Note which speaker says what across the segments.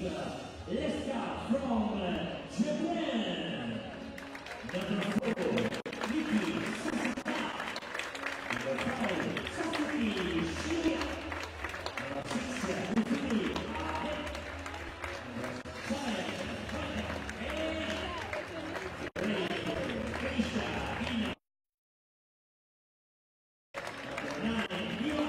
Speaker 1: Let's start from Japan. Number 4, Yuki Sasaka. Number 5, Sasuke Shinya. Number 6, Mufumi Abe. Number 7, Keisha Ina. Number 9, Miwa.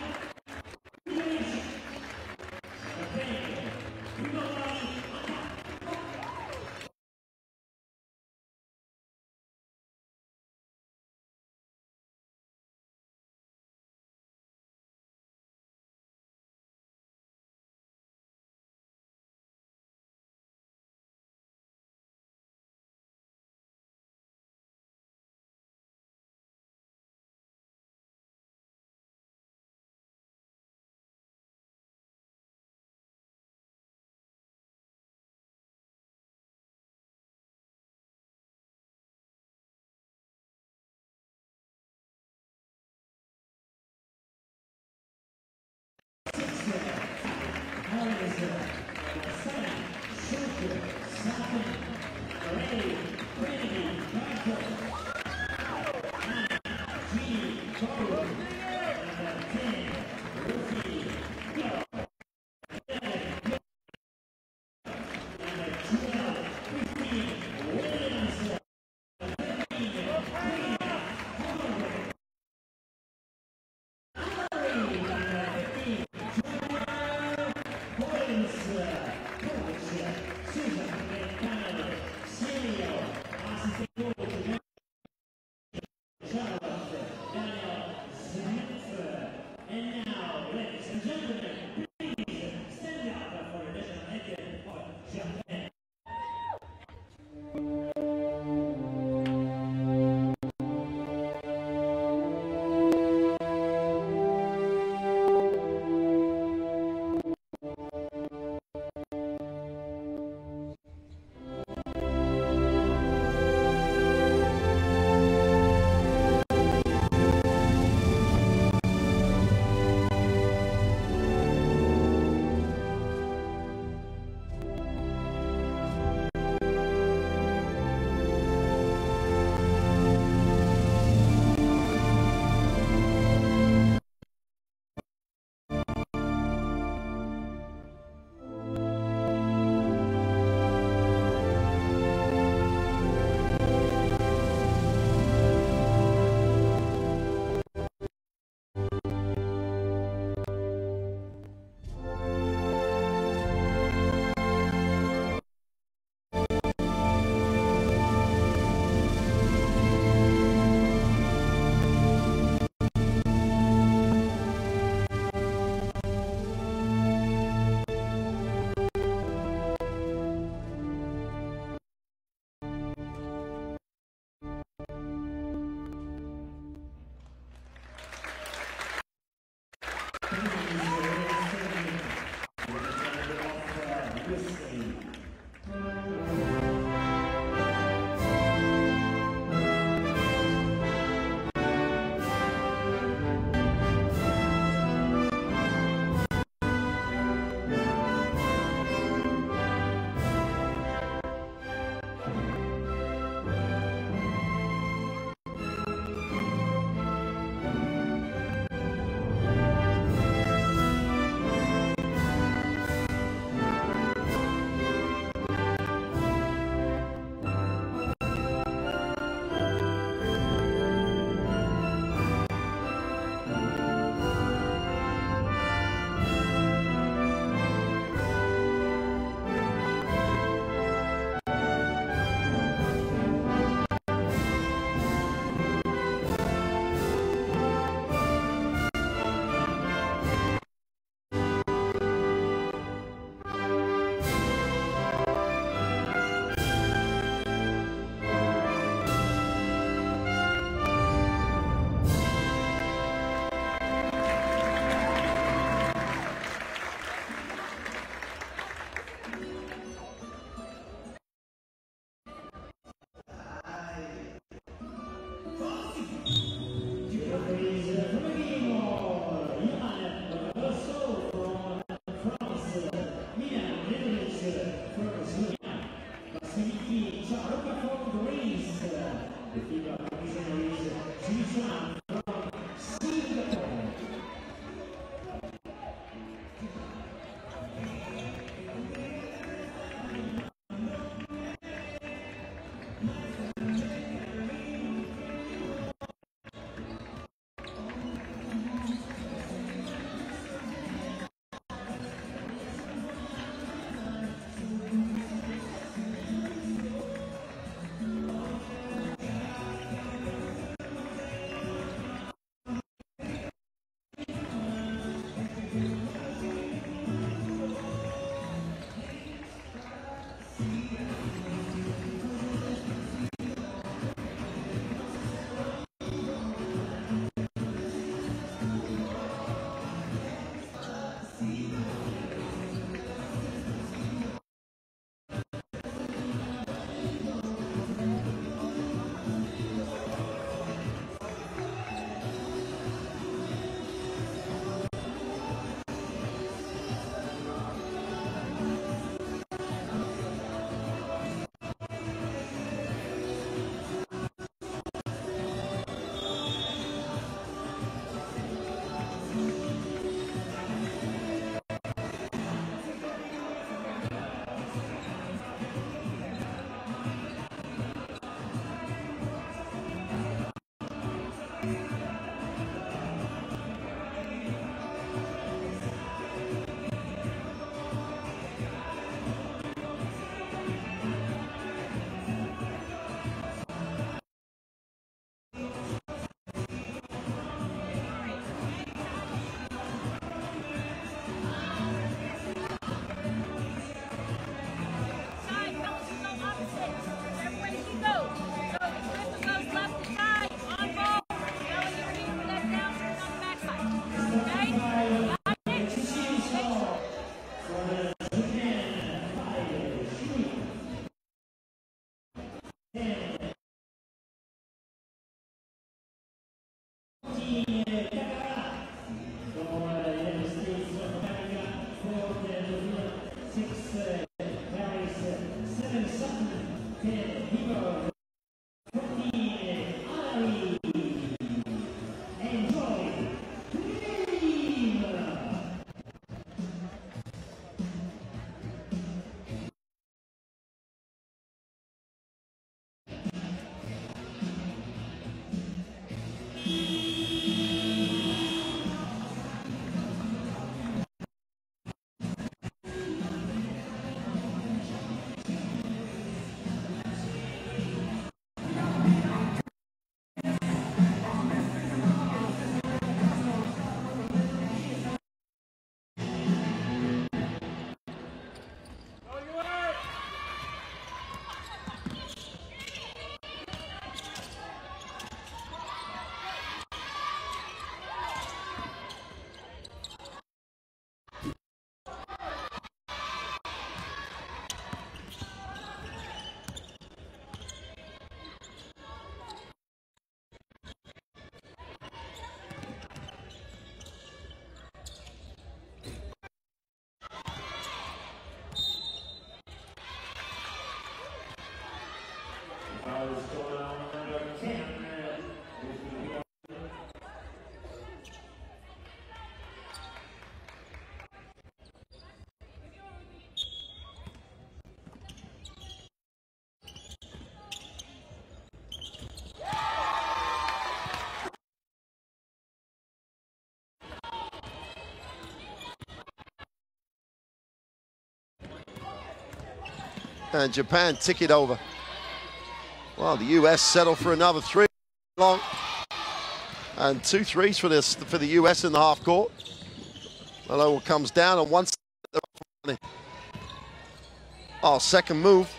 Speaker 2: And Japan tick it over. Well, the US settle for another 3 long. And 2 threes for the US in the half court. Malone comes down on one side. Oh, second move.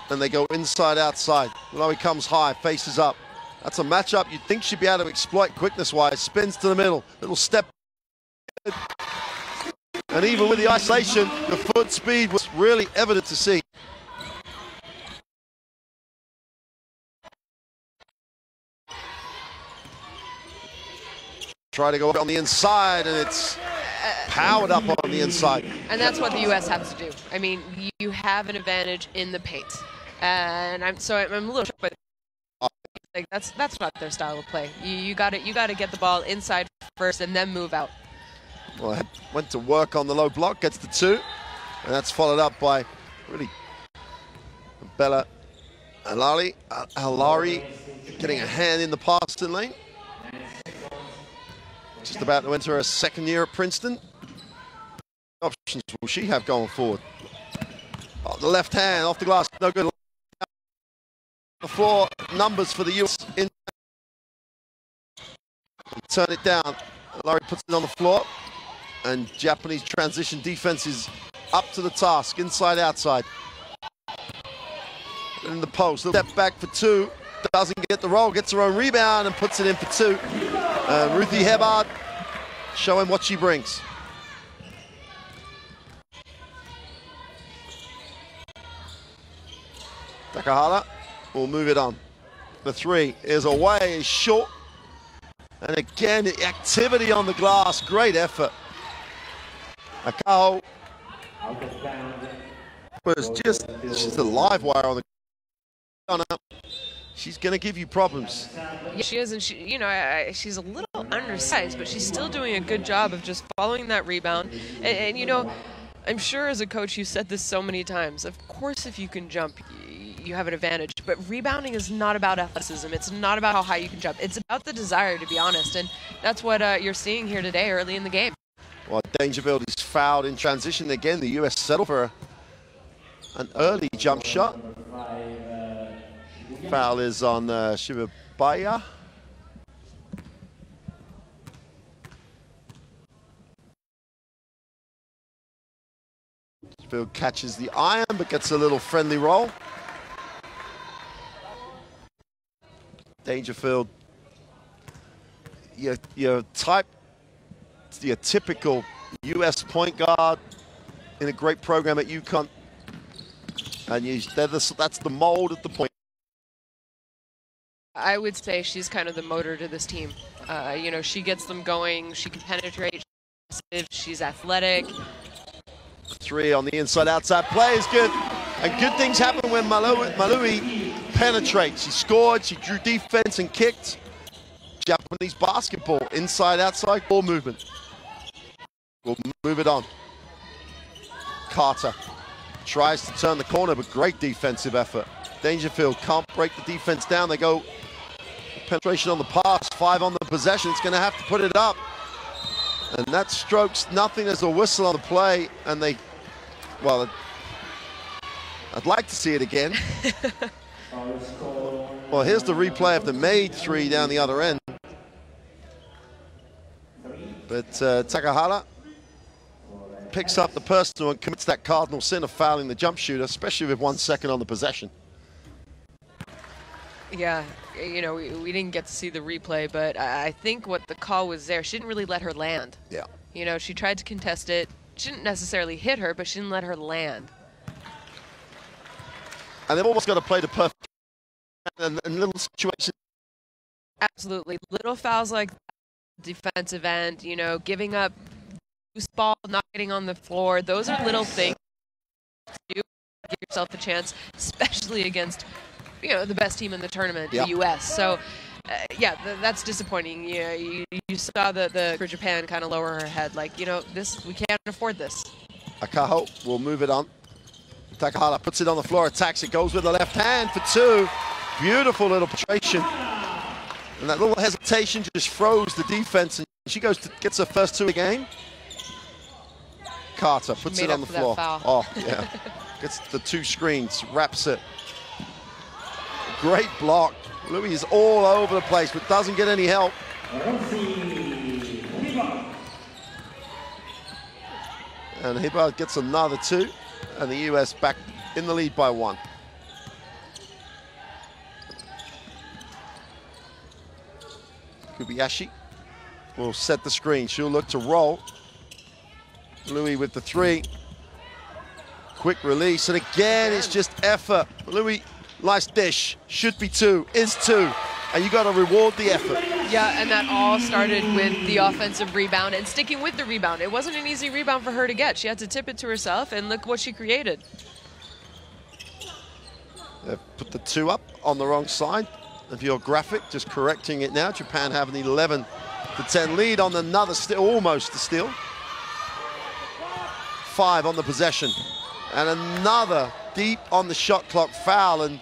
Speaker 2: And they go inside, outside. Malone comes high, faces up. That's a matchup you'd think she'd be able to exploit quickness-wise. Spins to the middle. Little step. And even with the isolation, the foot speed was really evident to see. Try to go on the inside, and it's powered up on the inside.
Speaker 3: And that's what the U.S. has to do. I mean, you have an advantage in the paint. And I'm a little shocked by like that's not their style of play. You got to get the ball inside first and then move out.
Speaker 2: Well, went to work on the low block, gets the 2, and that's followed up by really Bella Alari getting a hand in the passing lane. Just about to enter her second year at Princeton. What options will she have going forward? Oh, the left hand off the glass, no good. The floor numbers for the US. Turn it down. Laurie puts it on the floor, and Japanese transition defense is up to the task, inside, outside. In the post, step back for 2, doesn't get the roll, gets her own rebound and puts it in for 2. Ruthie Hebard showing what she brings. Takahara will move it on. The 3 is away, is short. And again, the activity on the glass, great effort. Akaho was she's a live wire on the ground. She's going to give you problems.
Speaker 3: Yeah, she is, and she's a little undersized, but she's still doing a good job of just following that rebound. And you know, I'm sure as a coach, you said this so many times. Of course, if you can jump, you have an advantage. But rebounding is not about athleticism. It's not about how high you can jump. It's about the desire, to be honest. And that's what you're seeing here today, early in the game. Well,
Speaker 2: Dangerfield is fouled in transition again. The U.S. settled for an early jump shot. Foul is on Shibabaya. Dangerfield catches the iron, but gets a little friendly roll. Dangerfield, your typical U.S. point guard in a great program at UConn, and that's the mold of the point.
Speaker 3: I would say she's kind of the motor to this team. You know, she gets them going. She can penetrate. She's athletic.
Speaker 2: 3 on the inside outside play is good, and good things happen when Malui penetrates. She scored, she drew defense and kicked. Japanese basketball, inside outside ball movement. We'll move it on. Carter tries to turn the corner, but great defensive effort. Dangerfield can't break the defense down. They go penetration on the pass, 5 on the possession. It's going to have to put it up. And that strokes nothing as a whistle on the play. And well, I'd like to see it again. Well, here's the replay of the made 3 down the other end. But Takahara picks up the personal and commits that cardinal sin of fouling the jump shooter, especially with 1 second on the possession.
Speaker 3: Yeah, you know, we didn't get to see the replay, but I think what the call was there, she didn't really let her land.
Speaker 2: Yeah.
Speaker 3: You know, she tried to contest it. She didn't necessarily hit her, but she didn't let her land.
Speaker 2: And they've almost got to play the perfect in little situations.
Speaker 3: Absolutely. Little fouls like that, defensive end, you know, giving up loose ball, not getting on the floor. Those are little things to do. Give yourself a chance, especially against, you know, the best team in the tournament, the U.S. So, yeah, that's disappointing. You saw the for Japan kind of lower her head, like, you know, we can't afford this.
Speaker 2: Akaho will move it on. Takahara puts it on the floor, attacks it, goes with the left hand for 2. Beautiful little penetration. And that little hesitation just froze the defense, and she gets her first 2 of the game. Carter puts it on the floor. Oh, yeah. Gets the 2 screens, wraps it. Great block. Louis is all over the place, but doesn't get any help. And Hibbard gets another 2, and the US back in the lead by 1. Kubayashi will set the screen. She'll look to roll. Louis with the 3. Quick release, and again, it's just effort. Louis, nice dish, should be 2, is 2, and you got to reward the effort.
Speaker 3: Yeah, and that all started with the offensive rebound and sticking with the rebound. It wasn't an easy rebound for her to get. She had to tip it to herself, and look what she created.
Speaker 2: They've put the 2 up on the wrong side of your graphic, just correcting it now. Japan have an 11-10 lead on another steal, almost a steal. 5 on the possession. And another deep on the shot clock foul. And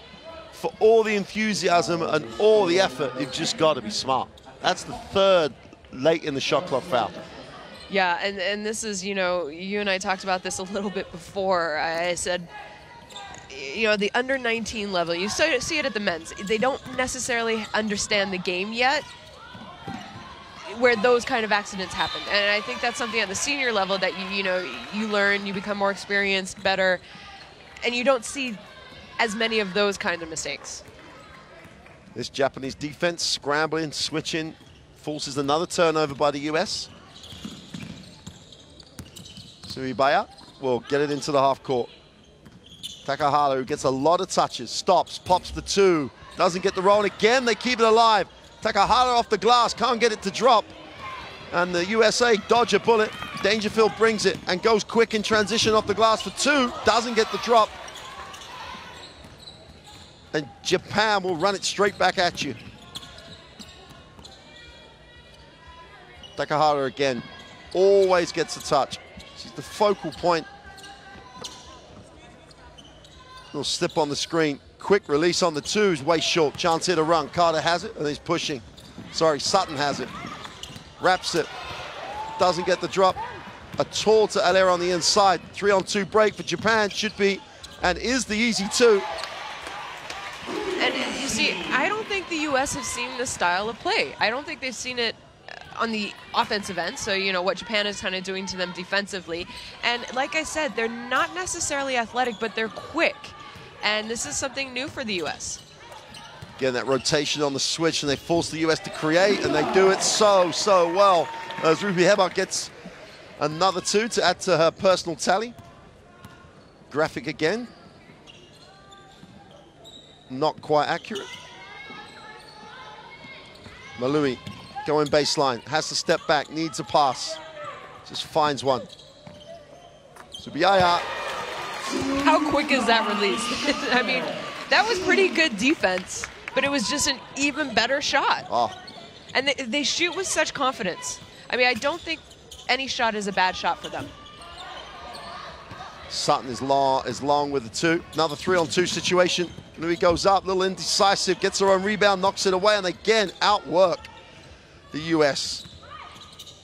Speaker 2: for all the enthusiasm and all the effort, you've just got to be smart. That's the 3rd late in the shot clock foul.
Speaker 3: Yeah, and this is, you know, you and I talked about this a little bit before. I said, you know, the under 19 level, you see it at the men's. They don't necessarily understand the game yet where those kind of accidents happen. And I think that's something at the senior level that you learn, you become more experienced, better, and you don't see as many of those kind of mistakes.
Speaker 2: This Japanese defense scrambling, switching, forces another turnover by the US. Suibaya will get it into the half court. Takahara, who gets a lot of touches, stops, pops the 2, doesn't get the roll, and again they keep it alive. Takahara off the glass, can't get it to drop. And the USA dodge a bullet. Dangerfield brings it and goes quick in transition off the glass for 2, doesn't get the drop. And Japan will run it straight back at you. Takahara again, always gets a touch. She's the focal point. Little slip on the screen. Quick release on the 2's way short. Chance here to run. Carter has it and he's pushing. Sorry, Sutton has it. Wraps it. Doesn't get the drop. A tall to Allaire on the inside. 3-on-2 break for Japan. Should be and is the easy 2.
Speaker 3: And you see, I don't think the U.S. have seen this style of play. I don't think they've seen it on the offensive end, so you know what Japan is kind of doing to them defensively. And like I said, they're not necessarily athletic, but they're quick. And this is something new for the U.S.
Speaker 2: Again, that rotation on the switch, and they force the U.S. to create, and they do it so well. As Ruby Hebart gets another 2 to add to her personal tally. Graphic again. Not quite accurate. Malui going baseline, has to step back, needs a pass. Just finds one. Subiaya.
Speaker 3: How quick is that release? I mean, that was pretty good defense, but it was just an even better shot.
Speaker 2: Oh.
Speaker 3: And they shoot with such confidence. I mean, I don't think any shot is a bad shot for them.
Speaker 2: Sutton is long with the 2. Another 3-on-2 situation. Louis goes up, little indecisive, gets her own rebound, knocks it away, and again outwork the US.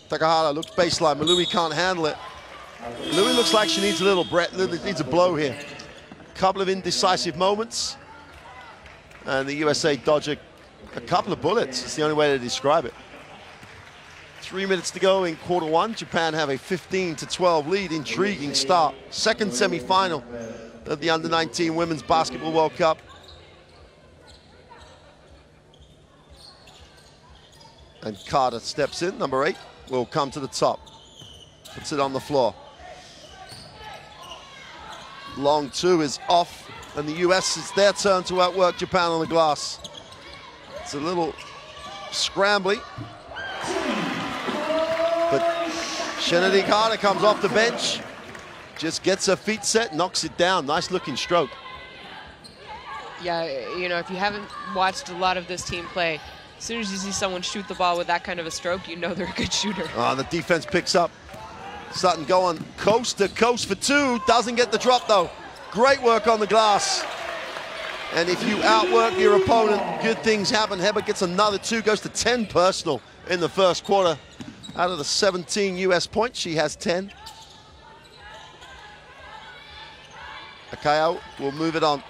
Speaker 2: Takahara looks baseline. Malui can't handle it. Malui looks like she needs a little breath, needs a blow here. Couple of indecisive moments, and the USA dodge a couple of bullets. It's the only way to describe it. 3 minutes to go in quarter 1. Japan have a 15-12 lead. Intriguing start. Second semi-final of the Under-19 Women's Basketball World Cup. And Carter steps in. Number 8 will come to the top. Puts it on the floor. Long 2 is off, and the US, it's their turn to outwork Japan on the glass. It's a little scrambly. But Shenedy Carter comes off the bench, just gets her feet set, knocks it down. Nice looking stroke.
Speaker 3: Yeah, you know, if you haven't watched a lot of this team play, as soon as you see someone shoot the ball with that kind of a stroke, you know they're a good shooter.
Speaker 2: The defense picks up. Sutton going coast to coast for 2. Doesn't get the drop though. Great work on the glass. And if you outwork your opponent, good things happen. Hebert gets another 2, goes to 10 personal in the first quarter. Out of the 17 US points, she has 10. Akayo will move it on.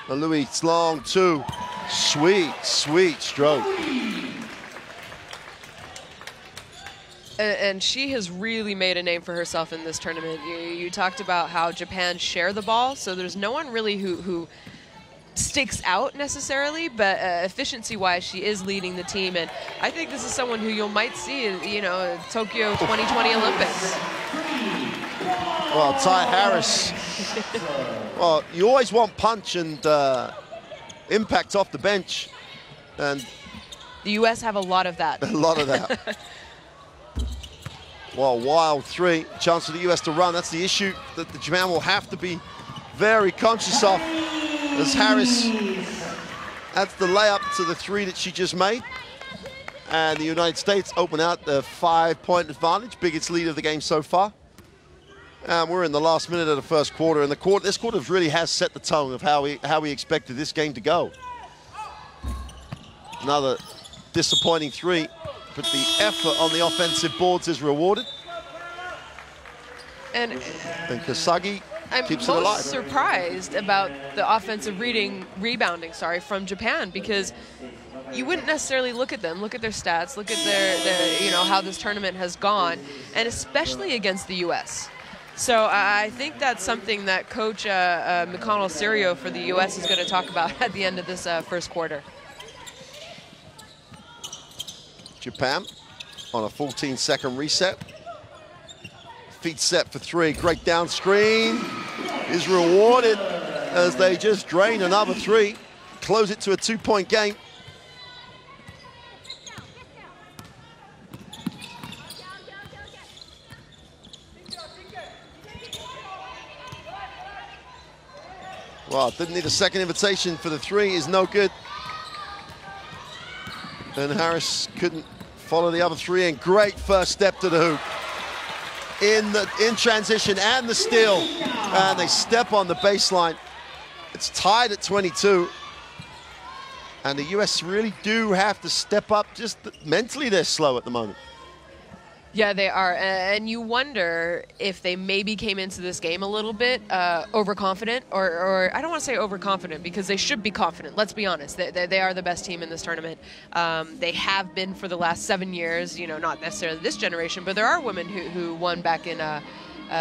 Speaker 2: Louis, long 2. Sweet, sweet stroke.
Speaker 3: And she has really made a name for herself in this tournament. You talked about how Japan share the ball, so there's no one really who sticks out necessarily, but efficiency-wise, she is leading the team, and I think this is someone who you might see, you know, Tokyo 2020 Olympics.
Speaker 2: Well, Ty Harris. Well, you always want punch and impact off the bench, and
Speaker 3: The U.S. have a lot of that.
Speaker 2: A lot of that. Well, wild three, chance for the U.S. to run. That's the issue that the Japan will have to be very conscious of, as Harris adds the layup to the three that she just made. And the United States open out the 5-point advantage, biggest lead of the game so far. And we're in the last minute of the first quarter, and this quarter really has set the tone of how we expected this game to go. Another disappointing three, but the effort on the offensive boards is rewarded.
Speaker 3: And
Speaker 2: Kasagi keeps it alive.
Speaker 3: I'm most surprised about the offensive rebounding from Japan, because you wouldn't necessarily look at them, look at their stats, look at their you know, how this tournament has gone, and especially against the U.S. So I think that's something that Coach McConnell-Serio for the U.S. is going to talk about at the end of this first quarter.
Speaker 2: Japan on a 14-second reset. Feet set for three. Great down screen is rewarded as they just drain another three. Close it to a 2-point game. Well, didn't need a second invitation for the three, is no good. And Harris couldn't follow the other three, and great first step to the hoop. In transition and the steal, and they step on the baseline. It's tied at 22. And the US really do have to step up. Just mentally, they're slow at the moment.
Speaker 3: Yeah, they are, and you wonder if they maybe came into this game a little bit overconfident, or I don't want to say overconfident, because they should be confident. Let's be honest; they are the best team in this tournament. They have been for the last 7 years. You know, not necessarily this generation, but there are women who won back in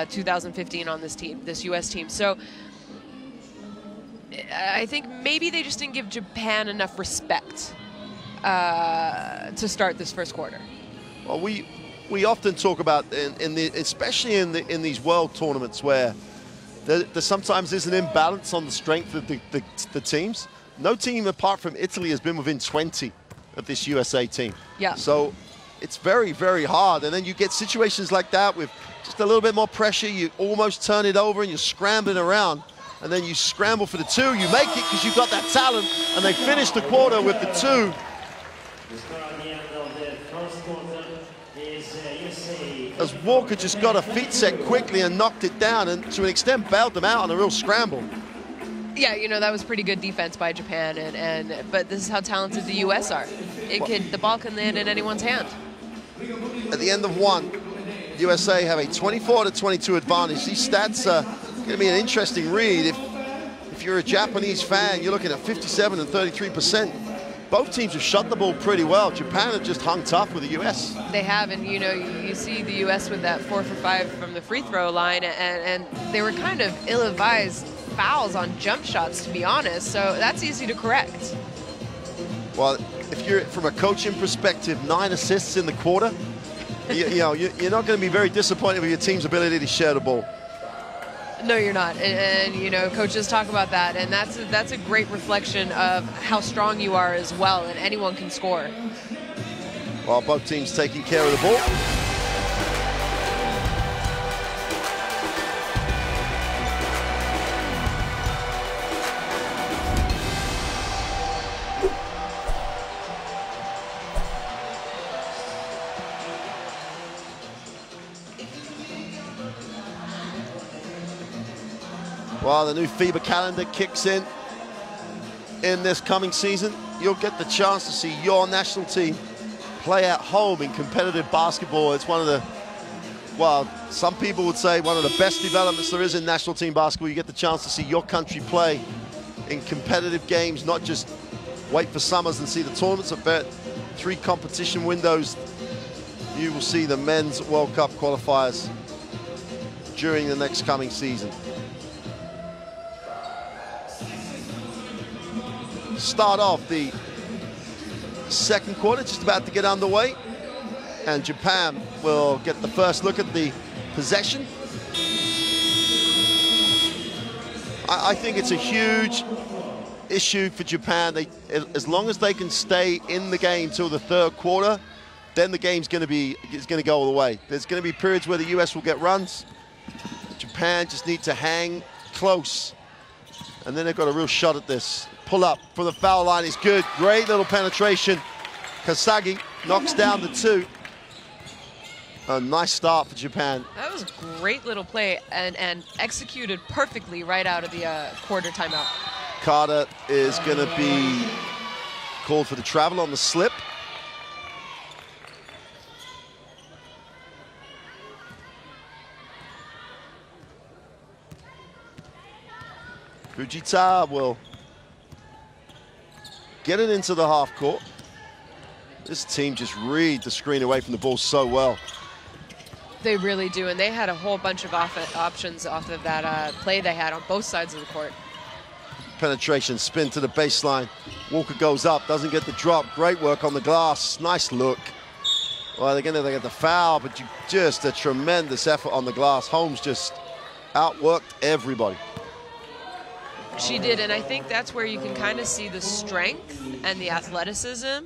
Speaker 3: 2015 on this team, this U.S. team. So I think maybe they just didn't give Japan enough respect to start this first quarter.
Speaker 2: Well, we often talk about, especially in these world tournaments, where there sometimes is an imbalance on the strength of the teams. No team apart from Italy has been within 20 of this USA team.
Speaker 3: Yeah.
Speaker 2: So it's very, very hard. And then you get situations like that with just a little bit more pressure. You almost turn it over and you're scrambling around. And then you scramble for the two. You make it because you've got that talent. And they finish the quarter with the two. As Walker just got a feet set quickly and knocked it down, and to an extent bailed them out on a real scramble.
Speaker 3: Yeah, you know, that was pretty good defense by Japan, but this is how talented the U.S. are. The ball can land in anyone's hand.
Speaker 2: At the end of one, USA have a 24-22 advantage. These stats are going to be an interesting read. If you're a Japanese fan, you're looking at 57 and 33%. Both teams have shot the ball pretty well. Japan have just hung tough with the U.S.
Speaker 3: They have, and you know, you see the U.S. with that 4 for 5 from the free throw line, and they were kind of ill-advised fouls on jump shots, to be honest. So that's easy to correct.
Speaker 2: Well, if you're from a coaching perspective, 9 assists in the quarter, you're not going to be very disappointed with your team's ability to share the ball.
Speaker 3: No, you're not, and you know, coaches talk about that, and that's a great reflection of how strong you are as well, and anyone can score.
Speaker 2: Well, both teams taking care of the ball. Well, the new FIBA calendar kicks in this coming season. You'll get the chance to see your national team play at home in competitive basketball. It's one of the, well, some people would say one of the best developments there is in national team basketball. You get the chance to see your country play in competitive games, not just wait for summers and see the tournaments. I bet 3 competition windows, you will see the men's World Cup qualifiers during the next coming season. Start off the second quarter, just about to get underway, and Japan will get the first look at the possession. I think it's a huge issue for Japan. As long as they can stay in the game till the third quarter, then the game's going to go all the way. There's going to be periods where the US will get runs. Japan just need to hang close, and then they've got a real shot at this. Pull up from the foul line is good. Great little penetration. Kasagi knocks down the 2. A nice start for Japan.
Speaker 3: That was a great little play and executed perfectly right out of the quarter timeout.
Speaker 2: Carter is going to be called for the travel on the slip. Fujita will get it into the half court. This team just read the screen away from the ball so well.
Speaker 3: They really do, and they had a whole bunch of options off of that play they had on both sides of the court.
Speaker 2: Penetration, spin to the baseline. Walker goes up, doesn't get the drop. Great work on the glass, nice look. Well, they're gonna get the foul, but just a tremendous effort on the glass. Holmes just outworked everybody.
Speaker 3: She did, and I think that's where you can kind of see the strength and the athleticism.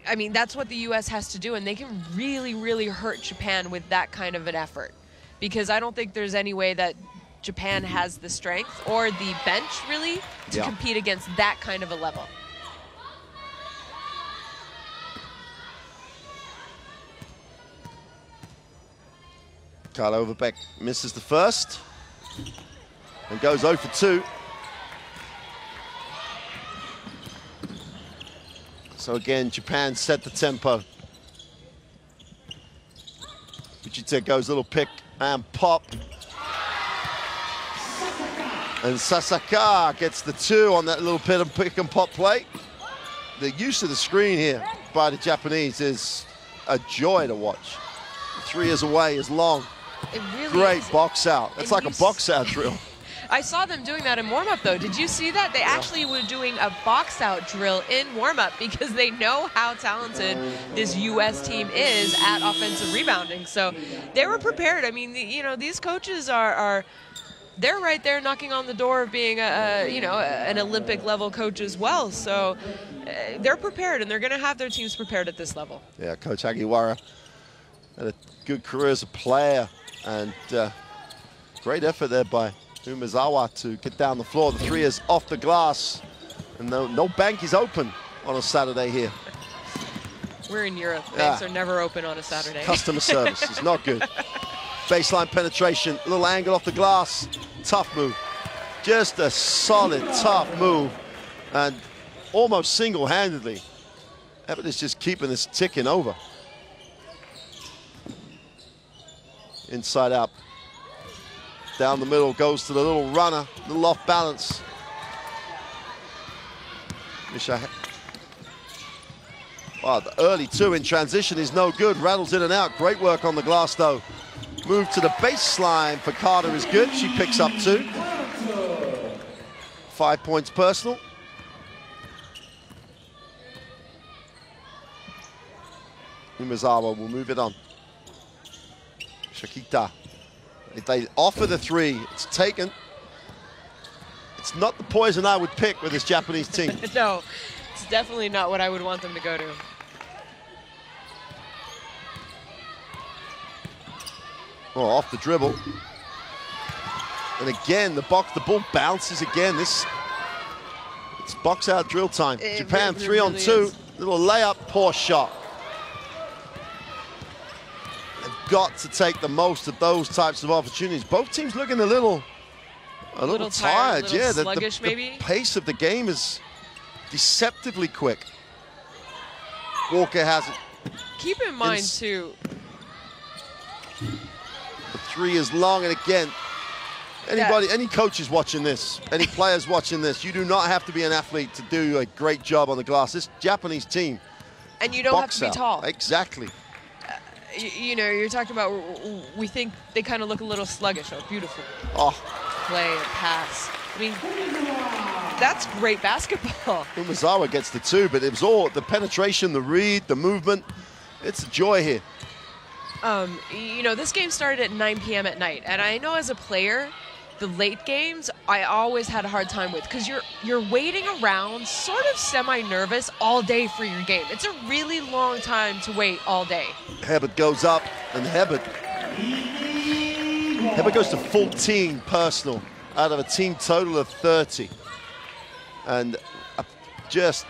Speaker 3: I mean, that's what the U.S. has to do, and they can really, really hurt Japan with that kind of an effort. Because I don't think there's any way that Japan has the strength or the bench, really, to compete against that kind of a level.
Speaker 2: Carl Overbeck misses the first and goes 0 for 2. So again, Japan set the tempo. Fujita goes little pick and pop. And Sasaka gets the 2 on that little pick and pop play. The use of the screen here by the Japanese is a joy to watch. 3 is away is long.
Speaker 3: It really
Speaker 2: Great
Speaker 3: is.
Speaker 2: box out. It's like a box out drill.
Speaker 3: I saw them doing that in warm-up, though. Did you see that? They actually were doing a box-out drill in warm-up because they know how talented this U.S. team is at offensive rebounding. So they were prepared. I mean, you know, these coaches they're right there knocking on the door of being an Olympic-level coach as well. So they're prepared, and they're going to have their teams prepared at this level.
Speaker 2: Yeah, Coach Agiwara had a good career as a player, and great effort there by Umezawa to get down the floor. The 3 is off the glass, and no bank is open on a Saturday here.
Speaker 3: We're in Europe. Banks are never open on a Saturday.
Speaker 2: Customer service is not good. Baseline penetration, little angle off the glass. Tough move. Just a solid, tough move. And almost single-handedly, Everett is just keeping this ticking over. Inside out. Down the middle, goes to the little runner, little off balance. Wow, the early 2 in transition is no good. Rattles in and out. Great work on the glass, though. Move to the baseline for Carter is good. She picks up 2. 5 points personal. Umezawa will move it on. Shakita. If they offer the 3, it's taken. It's not the poison I would pick with this Japanese team.
Speaker 3: No, it's definitely not what I would want them to go to.
Speaker 2: Oh, off the dribble. And again, the ball bounces again. It's box out drill time. Japan 3 on 2. Little layup, poor shot. They've got to take the most of those types of opportunities. Both teams looking a little tired.
Speaker 3: A little sluggish, maybe.
Speaker 2: The pace of the game is deceptively quick. Walker has it.
Speaker 3: Keep in mind, too.
Speaker 2: The 3 is long, and again, any coaches watching this, any players watching this, you do not have to be an athlete to do a great job on the glass. This Japanese team.
Speaker 3: And you don't have to be tall.
Speaker 2: Exactly.
Speaker 3: You know, you're talking about, we think they kind of look a little sluggish. Oh, beautiful play and pass. I mean, that's great basketball.
Speaker 2: Umezawa gets the 2, but it was all the penetration, the read, the movement. It's a joy here.
Speaker 3: You know, this game started at 9 p.m. at night, and I know as a player, the late games, I always had a hard time with, because you're waiting around sort of semi-nervous all day for your game. It's a really long time to wait all day.
Speaker 2: Hebert goes up, and Hebert goes to 14 personal out of a team total of 30. And just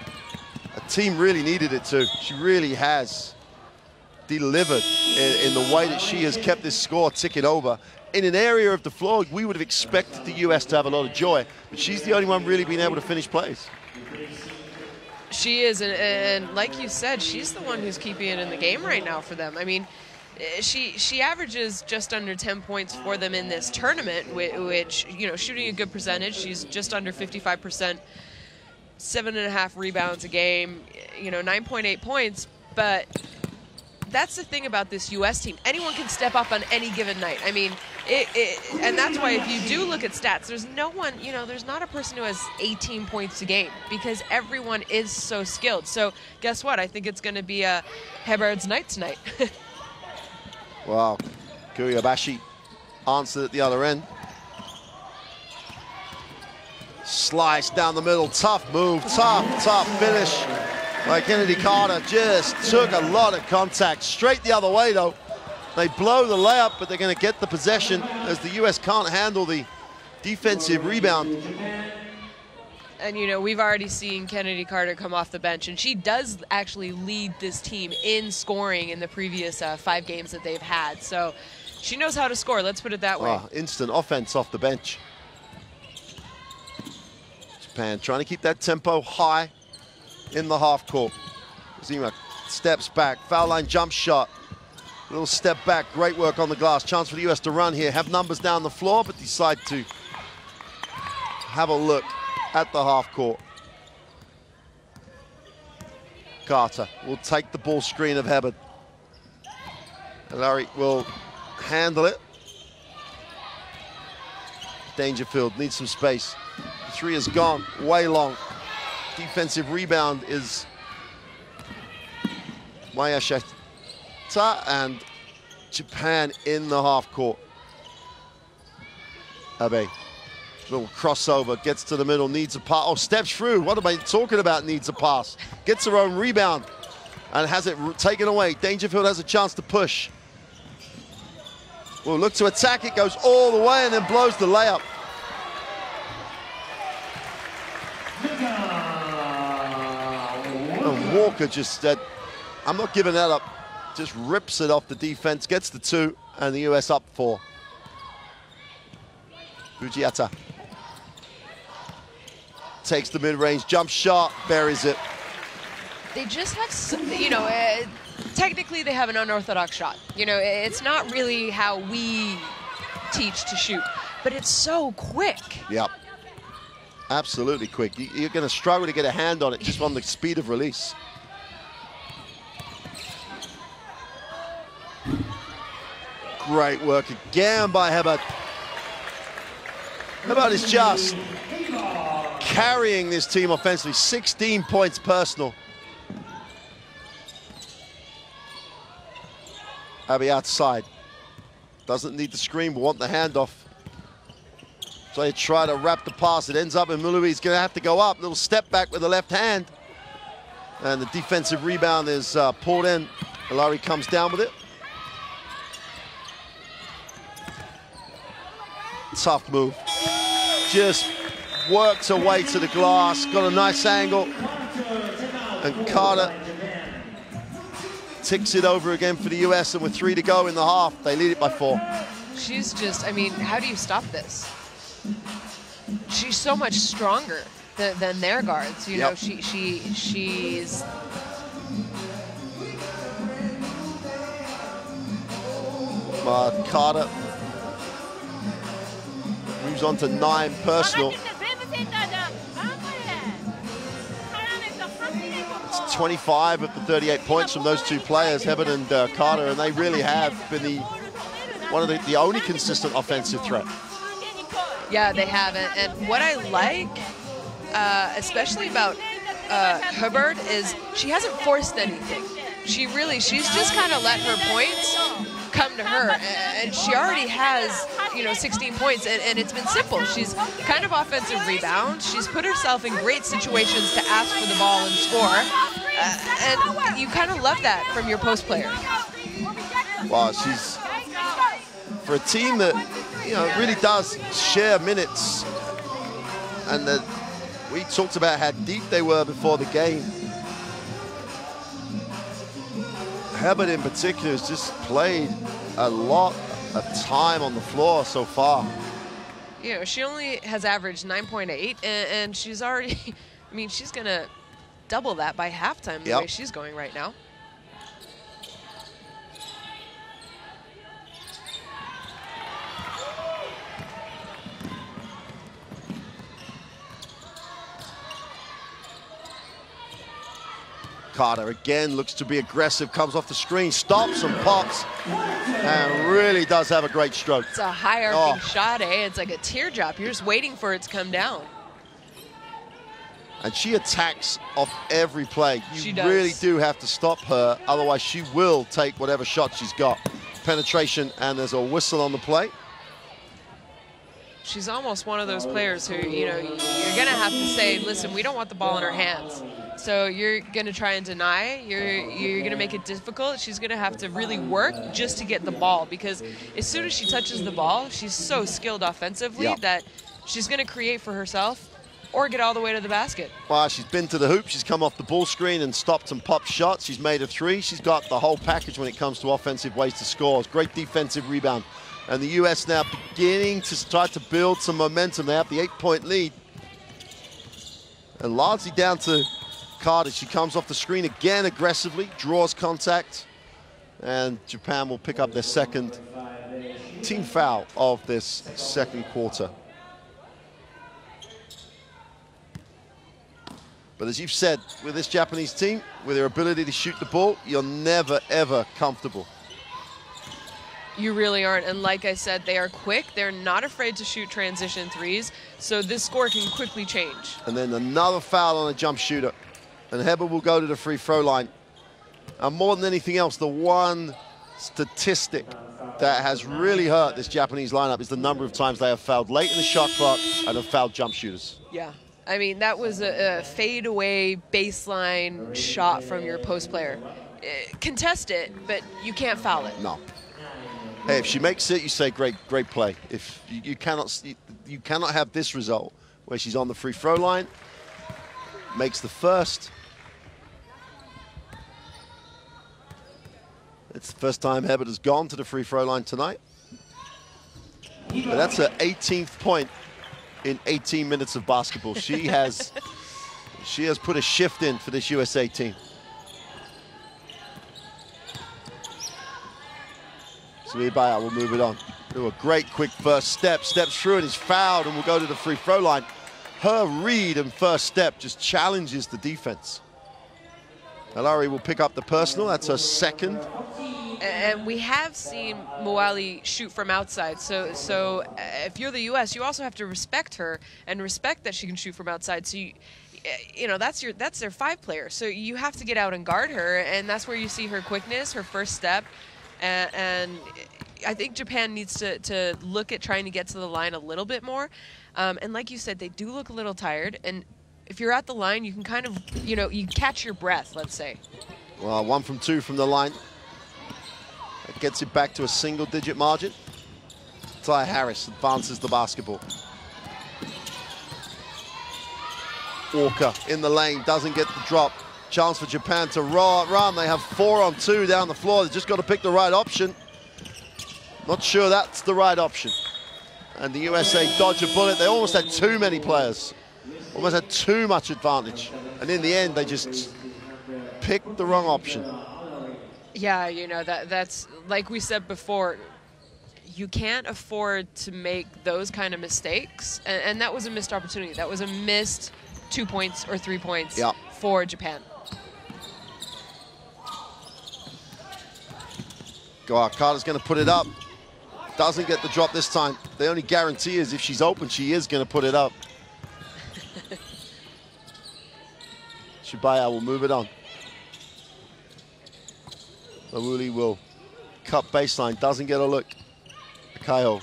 Speaker 2: a team really needed it too. She really has delivered in the way that she has kept this score ticking over. In an area of the floor, we would have expected the US to have a lot of joy, but she's the only one really being able to finish plays.
Speaker 3: She is, and like you said, she's the one who's keeping it in the game right now for them. I mean, she averages just under 10 points for them in this tournament, which, you know, shooting a good percentage. She's just under 55%, 7.5 rebounds a game, you know, 9.8 points. But that's the thing about this U.S. team. Anyone can step up on any given night. I mean, and that's why if you do look at stats, there's no one, you know, there's not a person who has 18 points a game, because everyone is so skilled. So guess what? I think it's going to be a Hebert's night tonight.
Speaker 2: Wow, Kuriyabashi answered at the other end. Slice down the middle, tough move, tough finish by Kennedy Carter. Just took a lot of contact. Straight the other way though. They blow the layup, but they're going to get the possession as the US can't handle the defensive rebound.
Speaker 3: And, you know, we've already seen Kennedy Carter come off the bench, and she does actually lead this team in scoring in the previous 5 games that they've had. So she knows how to score, let's put it that way.
Speaker 2: Oh, instant offense off the bench. Japan trying to keep that tempo high in the half court. Zima steps back, foul line jump shot. Little step back, great work on the glass. Chance for the US to run here, have numbers down the floor, but decide to have a look at the half court. Carter will take the ball screen of Hebert. Larry will handle it. Dangerfield needs some space. The 3 is gone, way long. Defensive rebound is Mayashita, and Japan in the half court. Abe. Little crossover, gets to the middle, needs a pass. Oh, steps through. What am I talking about? Needs a pass. Gets her own rebound and has it taken away. Dangerfield has a chance to push. Will look to attack. It goes all the way and then blows the layup. And Walker just said, I'm not giving that up. Just rips it off the defense, gets the 2, and the US up 4. Fujiata takes the mid-range jump shot, buries it.
Speaker 3: They just have some, you know, technically they have an unorthodox shot. You know, it's not really how we teach to shoot, but it's so quick.
Speaker 2: Yep, absolutely quick. You're going to struggle to get a hand on it just on the speed of release. Great work again by Hebert. Hebert is just carrying this team offensively. 16 points personal. Abby outside. Doesn't need the screen, but want the handoff. So they try to wrap the pass. It ends up in Mului's going to have to go up. Little step back with the left hand. And the defensive rebound is pulled in. Larry comes down with it. Tough move. Just works her way to the glass. Got a nice angle. And Carter ticks it over again for the US, and with 3 to go in the half, they lead it by 4.
Speaker 3: She's just, I mean, how do you stop this? She's so much stronger than their guards. You know, she's...
Speaker 2: Carter moves on to 9 personal. It's 25 of the 38 points from those 2 players, Hebert and Carter, and they really have been one of the only consistent offensive threat.
Speaker 3: Yeah, they have. And what I like, especially about Hebert, is she hasn't forced anything. She's just kind of let her points come to her, and she already has, 16 points, and it's been simple. She's kind of offensive rebound. She's put herself in great situations to ask for the ball and score, and you kind of love that from your post player.
Speaker 2: Wow, she's, for a team that, really does share minutes, and that we talked about how deep they were before the game. Hebert in particular has just played a lot of time on the floor so far.
Speaker 3: She only has averaged 9.8, and she's already, she's going to double that by halftime the way she's going right now.
Speaker 2: Carter again looks to be aggressive, comes off the screen, stops and pops, and really does have a great stroke.
Speaker 3: It's a high arcing shot, eh? It's like a teardrop. You're just waiting for it to come down.
Speaker 2: And she attacks off every play.
Speaker 3: She
Speaker 2: You
Speaker 3: does.
Speaker 2: really do have to stop her, otherwise she will take whatever shot she's got. Penetration, and there's a whistle on the play.
Speaker 3: She's almost one of those players who, you're going to have to say, listen, we don't want the ball in her hands. So you're going to try and deny. You're going to make it difficult. She's going to have to really work just to get the ball, because as soon as she touches the ball, she's so skilled offensively that she's going to create for herself or get all the way to the basket.
Speaker 2: Well, she's been to the hoop. She's come off the ball screen and stopped and popped shots. She's made a three. She's got the whole package when it comes to offensive ways to score. Great defensive rebound. And the U.S. now beginning to try to build some momentum. They have the 8-point lead. And largely down to Carter. She comes off the screen again aggressively, draws contact. And Japan will pick up their second team foul of this second quarter. But as you've said, with this Japanese team, with their ability to shoot the ball, you're never, ever comfortable.
Speaker 3: You really aren't. And like I said, they are quick. They're not afraid to shoot transition threes. So this score can quickly change.
Speaker 2: And then another foul on a jump shooter. And Hebert will go to the free throw line. And more than anything else, the one statistic that has really hurt this Japanese lineup is the number of times they have fouled late in the shot clock and have fouled jump shooters.
Speaker 3: Yeah. I mean, that was a fadeaway baseline shot from your post player. Contest it, but you can't foul it.
Speaker 2: No. Hey, if she makes it, you say great play. If you cannot have this result where she's on the free throw line, makes the first. It's the first time Hebert has gone to the free throw line tonight. But that's her 18th point in 18 minutes of basketball. She has put a shift in for this USA team. So Ibaya will move it on. Do a great quick first step, steps through and is fouled and will go to the free throw line. Her read and first step just challenges the defense. Hilary will pick up the personal, that's her second.
Speaker 3: And we have seen Moali shoot from outside. So if you're the U.S., you also have to respect her and respect that she can shoot from outside. So that's their five player. So you have to get out and guard her, and that's where you see her quickness, her first step. And I think Japan needs to look at trying to get to the line a little bit more. And like you said, they do look a little tired. And if you're at the line, you can kind of, you catch your breath, let's say.
Speaker 2: Well, 1 from 2 from the line. That gets it back to a single-digit margin. Ty Harris advances the basketball. Walker in the lane, doesn't get the drop. Chance for Japan to run. They have 4 on 2 down the floor. They've just got to pick the right option. Not sure that's the right option. And the USA dodge a bullet. They almost had too many players. Almost had too much advantage. And in the end, they just picked the wrong option.
Speaker 3: Yeah, that's like we said before, you can't afford to make those kind of mistakes. And that was a missed opportunity. That was a missed 2 points or 3 points for Japan.
Speaker 2: Carter's going to put it up. Doesn't get the drop this time. The only guarantee is if she's open, she is going to put it up. Shibaya will move it on. Mawuli will cut baseline, doesn't get a look. Akayo,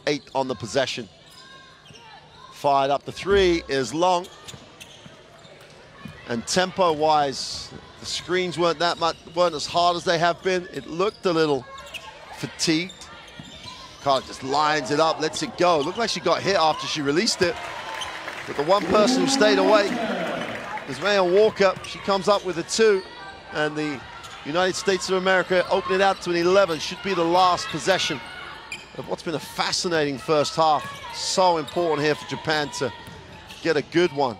Speaker 2: 8 on the possession. Fired up the 3 is long. And tempo-wise, the screens weren't as hard as they have been. It looked a little fatigued. Carter just lines it up, lets it go. It looked like she got hit after she released it. But the one person who stayed away is Mayan Walker. She comes up with a 2. And the United States of America open it out to an 11. Should be the last possession of what's been a fascinating first half. So important here for Japan to get a good one.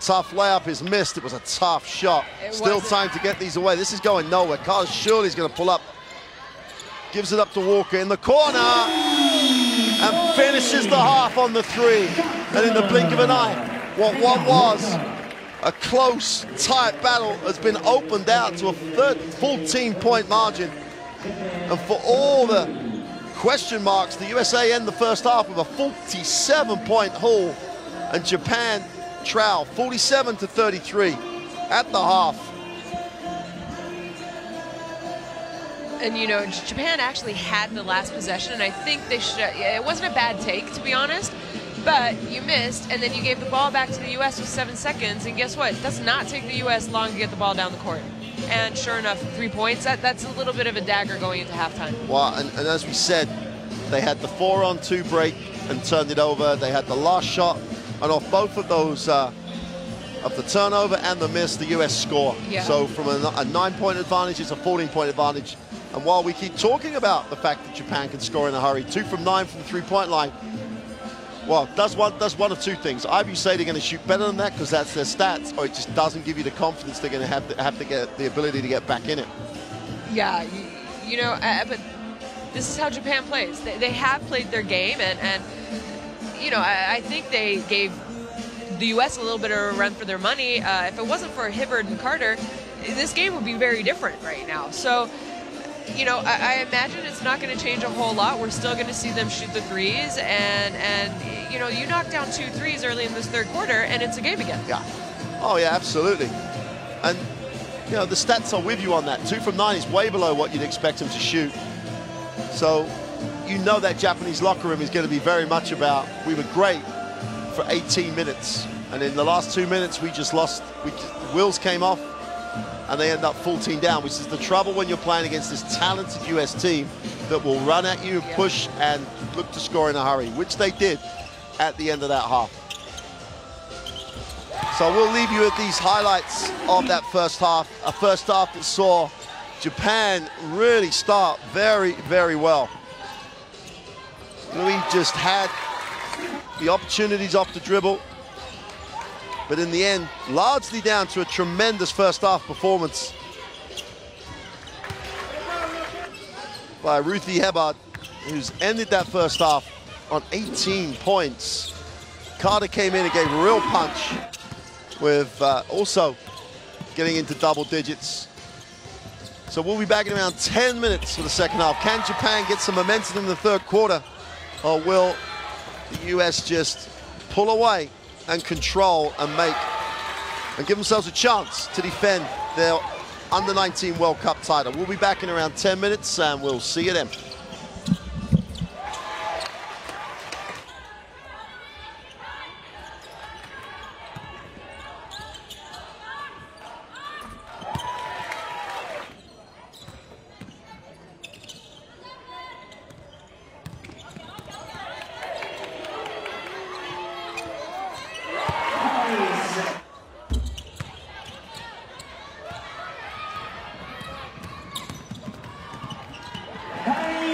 Speaker 2: Tough layup is missed. It was a tough shot. Still time to get these away. This is going nowhere. Carter surely is going to pull up. Gives it up to Walker in the corner and finishes the half on the 3. And in the blink of an eye, what was a close, tight battle has been opened out to a 14-point margin. And for all the question marks, the USA end the first half with a 47-point haul, and Japan trail 47-33 at the half.
Speaker 3: And you know, Japan actually had the last possession, and I think they should. It wasn't a bad take, to be honest, but you missed, and then you gave the ball back to the U.S. with 7 seconds, and guess what? It does not take the U.S. long to get the ball down the court. And sure enough, 3 points. That's a little bit of a dagger going into halftime. Well,
Speaker 2: and as we said, they had the 4-on-2 break and turned it over. They had the last shot, and off both of those, of the turnover and the miss, the U.S. score.
Speaker 3: Yeah.
Speaker 2: So from a 9-point advantage, it's a 14-point advantage. And while we keep talking about the fact that Japan can score in a hurry, 2 from 9 from the 3-point line, well, does one of 2 things. Either you say they're going to shoot better than that because that's their stats, or it just doesn't give you the confidence they're going to have to get the ability to get back in it.
Speaker 3: Yeah, you know, but this is how Japan plays. They have played their game, and you know, I think they gave the U.S. a little bit of a run for their money. If it wasn't for Hibbert and Carter, this game would be very different right now. So, you know, I imagine it's not going to change a whole lot. We're still going to see them shoot the 3s, and you know, you knock down 2 3s early in this third quarter, and it's a game again.
Speaker 2: Yeah. Oh, yeah, absolutely. And, you know, the stats are with you on that. 2 from 9 is way below what you'd expect them to shoot. So, you know that Japanese locker room is going to be very much about, we were great for 18 minutes. And in the last 2 minutes, we just lost. Wheels came off, and they end up 14 down, which is the trouble when you're playing against this talented US team that will run at you, push, and look to score in a hurry, which they did at the end of that half. So we'll leave you with these highlights of that first half. A first half that saw Japan really start very, very well. We just had the opportunities off the dribble, but in the end, largely down to a tremendous first half performance by Ruthie Hebard, who's ended that first half on 18 points. Carter came in and gave a real punch with also getting into double digits. So we'll be back in around 10 minutes for the second half. Can Japan get some momentum in the third quarter, or will the US just pull away and control and give themselves a chance to defend their under-19 World Cup title? We'll be back in around 10 minutes, and we'll see you then.
Speaker 1: Hey!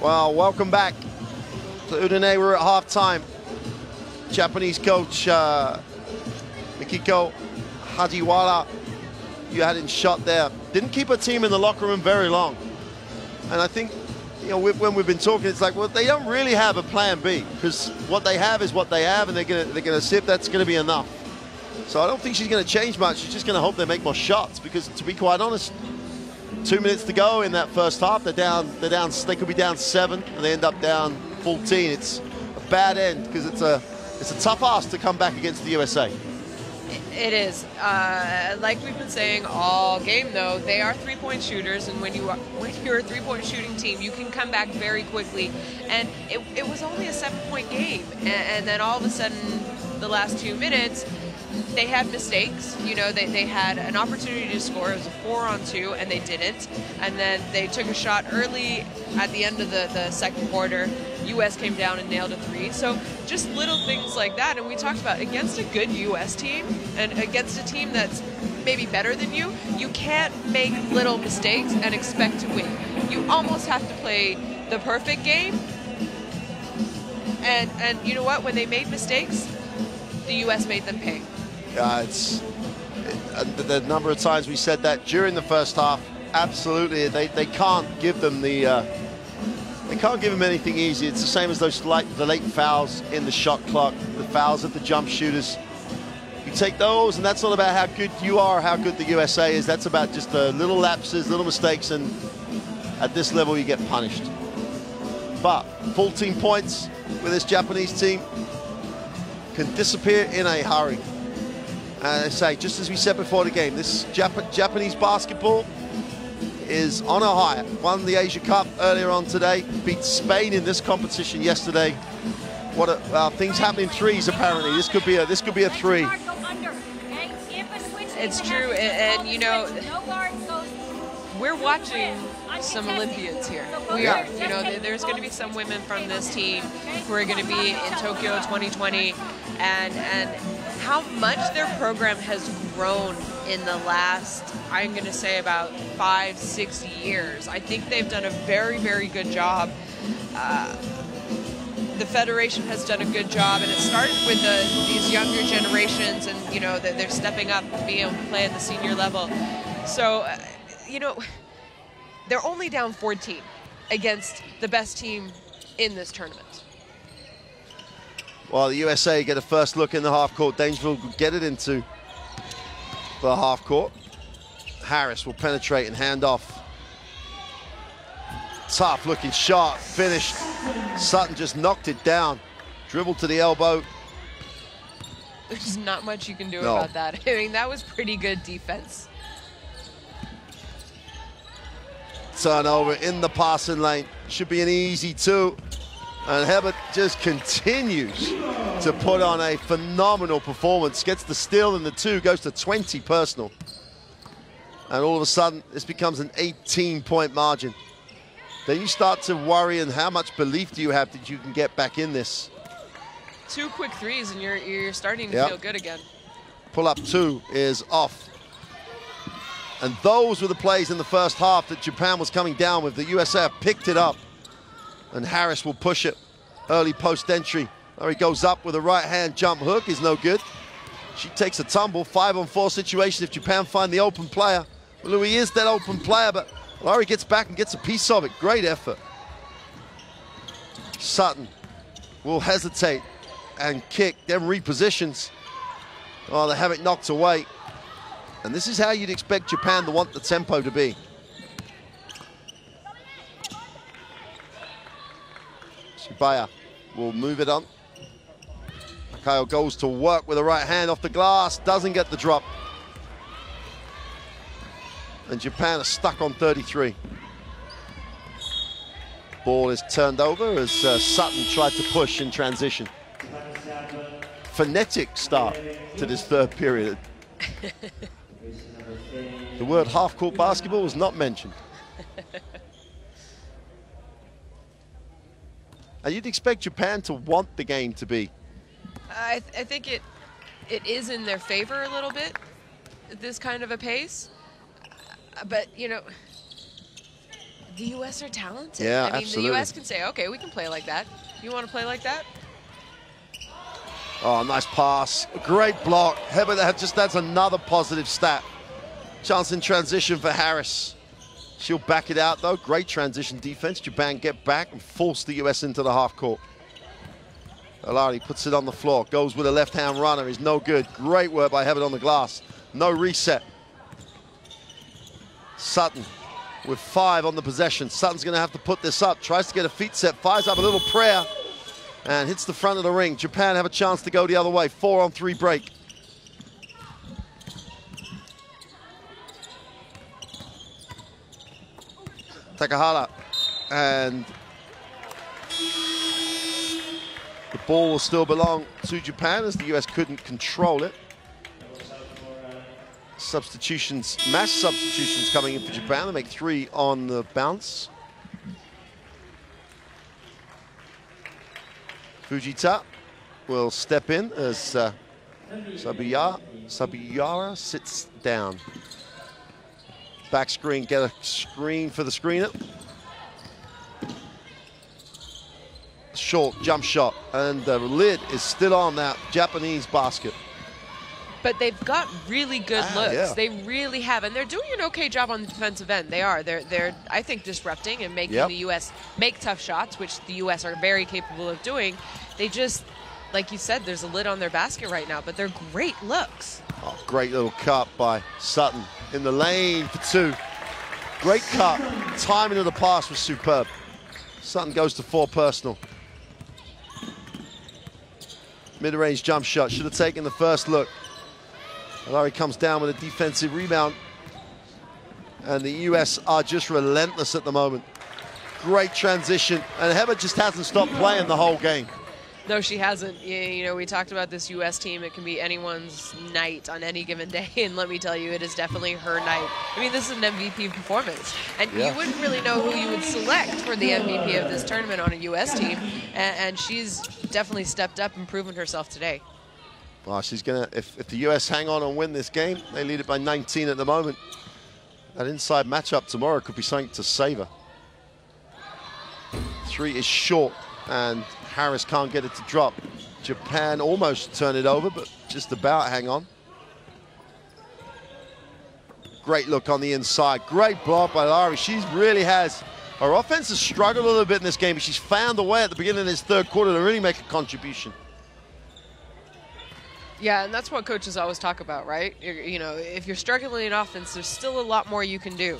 Speaker 2: Well, welcome back to Udine. We're at halftime. Japanese coach Mikiko Hajiwara, you had in shot there. Didn't keep her team in the locker room very long. And I think, you know, when we've been talking, it's like, well, they don't really have a plan B, because what they have is what they have, and they're gonna see if that's gonna be enough. So I don't think she's gonna change much. She's just gonna hope they make more shots, because to be quite honest, 2 minutes to go in that first half. They could be down 7, and they end up down 14. It's a bad end, because it's a tough ask to come back against the USA.
Speaker 3: It is. Like we've been saying all game, though, they are three-point shooters, and when you're a three-point shooting team, you can come back very quickly. And it was only a 7-point game, and then all of a sudden, the last 2 minutes, they had mistakes. You know, they had an opportunity to score. It was a 4-on-2, and they didn't. And then they took a shot early at the end of the second quarter. U.S. came down and nailed a 3. So just little things like that. And we talked about against a good U.S. team and against a team that's maybe better than you, you can't make little mistakes and expect to win. You almost have to play the perfect game. And you know what? When they made mistakes, the U.S. made them pay.
Speaker 2: The number of times we said that during the first half, absolutely, they can't give them anything easy. It's the same as the late fouls in the shot clock, the fouls at the jump shooters. You take those, and that's not about how good you are, or how good the USA is. That's about just the little lapses, little mistakes, and at this level you get punished. But 14 points with this Japanese team can disappear in a hurry. And I say, just as we said before the game, this Japanese basketball is on a high. Won the Asia Cup earlier on today, beat Spain in this competition yesterday. Things happening threes apparently. This could be a 3.
Speaker 3: It's true, and you know, we're watching some Olympians here. We are. You know, there's going to be some women from this team who are going to be in Tokyo 2020, and how much their program has grown in the last, I'm going to say, about 5-6 years. I think they've done a very, very good job. The Federation has done a good job, and it started with these younger generations, and, you know, they're stepping up and being able to play at the senior level. So, you know, they're only down 14 against the best team in this tournament.
Speaker 2: Well, the USA get a first look in the half court. Dangerfield will get it into the half court. Harris will penetrate and hand off. Tough looking shot, finished. Sutton just knocked it down. Dribbled to the elbow.
Speaker 3: There's not much you can do about that. I mean, that was pretty good defense.
Speaker 2: Turnover in the passing lane. Should be an easy 2. And Hebert just continues to put on a phenomenal performance. Gets the steal and the 2, goes to 20 personal. And all of a sudden, this becomes an 18-point margin. Then you start to worry, and how much belief do you have that you can get back in this?
Speaker 3: 2 quick threes, and you're starting to feel good again.
Speaker 2: Pull-up 2 is off. And those were the plays in the first half that Japan was coming down with. The USA have picked it up. And Harris will push it. Early post entry. There he goes up with a right-hand jump hook. Is no good. She takes a tumble. 5-on-4 situation if Japan find the open player. Well, Louis is that open player, but Laurie gets back and gets a piece of it. Great effort. Sutton will hesitate and kick. Then repositions. Oh, they have it knocked away. And this is how you'd expect Japan to want the tempo to be. Shibaya will move it on. Kyle goes to work with the right hand off the glass, doesn't get the drop. And Japan are stuck on 33. Ball is turned over as Sutton tried to push in transition. Phonetic start to this third period. The word half-court basketball was not mentioned. And you'd expect Japan to want the game to be.
Speaker 3: I think it is in their favor a little bit, this kind of a pace. But, you know, The U.S. are talented.
Speaker 2: Yeah,
Speaker 3: I mean,
Speaker 2: absolutely.
Speaker 3: the U.S. can say, okay, we can play like that. You want to play like that?
Speaker 2: Oh, nice pass. Great block. Heber, that's another positive stat. Chance in transition for Harris. She'll back it out, though. Great transition defense. Japan get back and force the U.S. into the half court. Alari puts it on the floor. Goes with a left-hand runner. Is no good. Great work by Heber on the glass. No reset. Sutton with 5 on the possession. Sutton's going to have to put this up. Tries to get a feet set. Fires up a little prayer. And hits the front of the ring. Japan have a chance to go the other way. 4-on-3 break. Takahara. And the ball will still belong to Japan as the US couldn't control it. Substitutions, mass substitutions coming in for Japan. They make 3 on the bounce. Fujita will step in as Sabiyara sits down. Back screen, get a screen for the screener. Short jump shot, and the lid is still on that Japanese basket.
Speaker 3: But they've got really good looks.
Speaker 2: Yeah.
Speaker 3: They really have, and they're doing an okay job on the defensive end. They are. They're I think, disrupting and making the U.S. make tough shots, which the U.S. are very capable of doing. They just, like you said, there's a lid on their basket right now, but they're great looks.
Speaker 2: Oh, great little cut by Sutton in the lane for 2. Great cut. Timing of the pass was superb. Sutton goes to 4 personal. Mid-range jump shot. Should have taken the first look. Alari comes down with a defensive rebound. And the US are just relentless at the moment. Great transition. And Heber just hasn't stopped playing the whole game.
Speaker 3: No, she hasn't. You know, we talked about this U.S. team. It can be anyone's night on any given day, and let me tell you, it is definitely her night. I mean, this is an MVP performance, and you wouldn't really know who you would select for the MVP of this tournament on a U.S. team, and she's definitely stepped up and proven herself today.
Speaker 2: Well, she's going to, if the US hang on and win this game, they lead it by 19 at the moment. That inside matchup tomorrow could be something to savor. 3 is short, and Harris can't get it to drop. Japan almost turn it over, but just about hang on. Great look on the inside. Great block by Larry. She really has. Her offense has struggled a little bit in this game, but she's found a way at the beginning of this third quarter to really make a contribution.
Speaker 3: Yeah, and that's what coaches always talk about, right? You know, if you're struggling in offense, there's still a lot more you can do.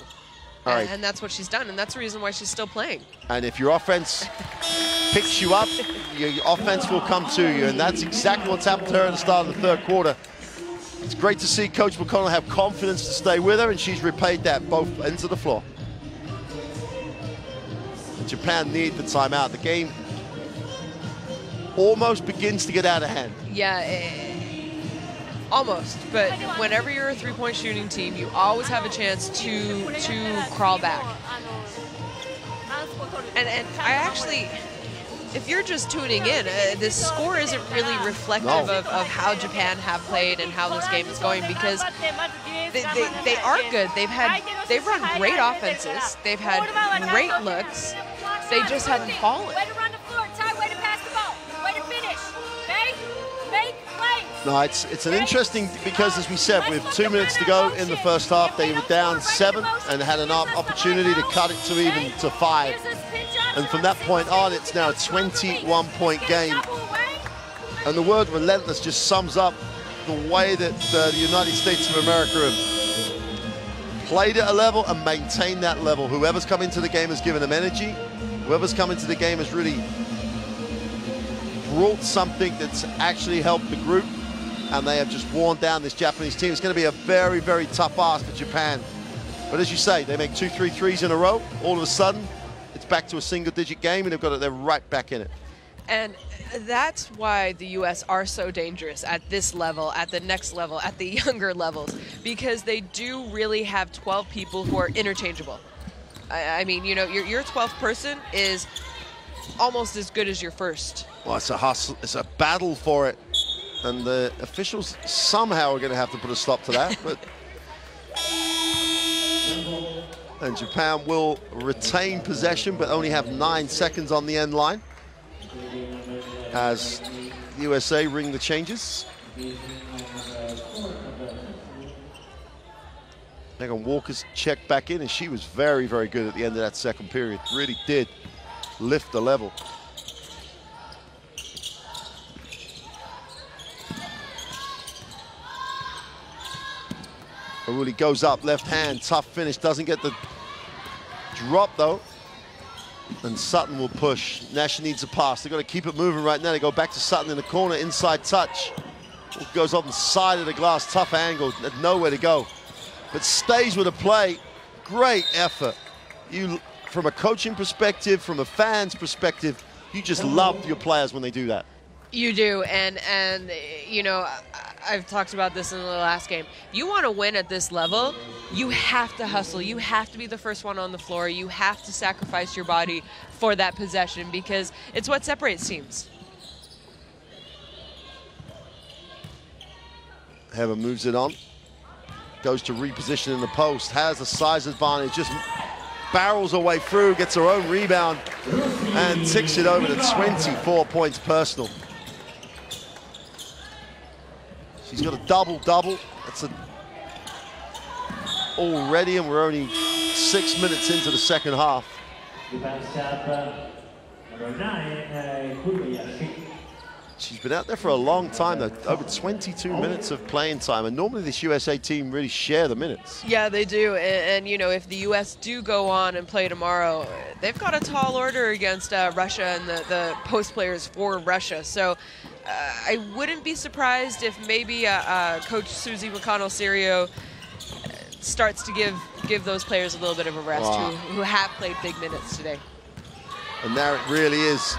Speaker 2: Right.
Speaker 3: And that's what she's done, and that's the reason why she's still playing.
Speaker 2: And if your offense picks you up, your offense will come to you, and that's exactly what's happened to her at the start of the third quarter. It's great to see Coach McConnell have confidence to stay with her, and she's repaid that both ends of the floor. And Japan need the timeout. The game almost begins to get out of hand.
Speaker 3: Yeah, almost, but whenever you're a three-point shooting team, you always have a chance to crawl back. And I actually, if you're just tuning in, this score isn't really reflective of how Japan have played and how this game is going, because they are good. They've run great offenses. They've had great looks. They just haven't fallen.
Speaker 2: No, it's an interesting, because as we said, with 2 minutes to go in the first half, they were down 7 and had an opportunity to cut it to even to 5. And from that point on, it's now a 21-point game. And the word relentless just sums up the way that the United States of America have played at a level and maintained that level. Whoever's come into the game has given them energy. Whoever's come into the game has really brought something that's actually helped the group. And they have just worn down this Japanese team. It's going to be a very, very tough ask for Japan. But as you say, they make 2-3 threes in a row. All of a sudden, it's back to a single-digit game, and they're right back in it.
Speaker 3: And that's why the U.S. are so dangerous at this level, at the next level, at the younger levels, because they do really have 12 people who are interchangeable. I mean, you know, your 12th person is almost as good as your first.
Speaker 2: Well, it's a hustle. It's a battle for it. And the officials somehow are going to have to put a stop to that. But And Japan will retain possession, but only have 9 seconds on the end line as USA ring the changes. Megan Walker's checked back in, and she was very, very good at the end of that second period. Really did lift the level. Aruli goes up, left hand, tough finish, doesn't get the drop though. And Sutton will push. Nash needs a pass. They've got to keep it moving right now. They go back to Sutton in the corner, inside touch. Goes off the side of the glass, tough angle, nowhere to go. But stays with a play, great effort. You, from a coaching perspective, from a fan's perspective, you just love your players when they do that.
Speaker 3: You do, and you know, I've talked about this in the last game. You want to win at this level, you have to hustle. You have to be the first one on the floor. You have to sacrifice your body for that possession because it's what separates teams.
Speaker 2: Heather moves it on, goes to reposition in the post, has a size advantage, just barrels her way through, gets her own rebound, and ticks it over to 24 points personal. She's got a double-double. That's already, and we're only 6 minutes into the second half. She's been out there for a long time, though, over 22 minutes of playing time, and normally this USA team really share the minutes.
Speaker 3: Yeah, they do, and you know, if the U.S. do go on and play tomorrow, they've got a tall order against Russia and the post players for Russia, so I wouldn't be surprised if maybe Coach Susie McConnell-Serio starts to give those players a little bit of a rest who have played big minutes today.
Speaker 2: And there it really is.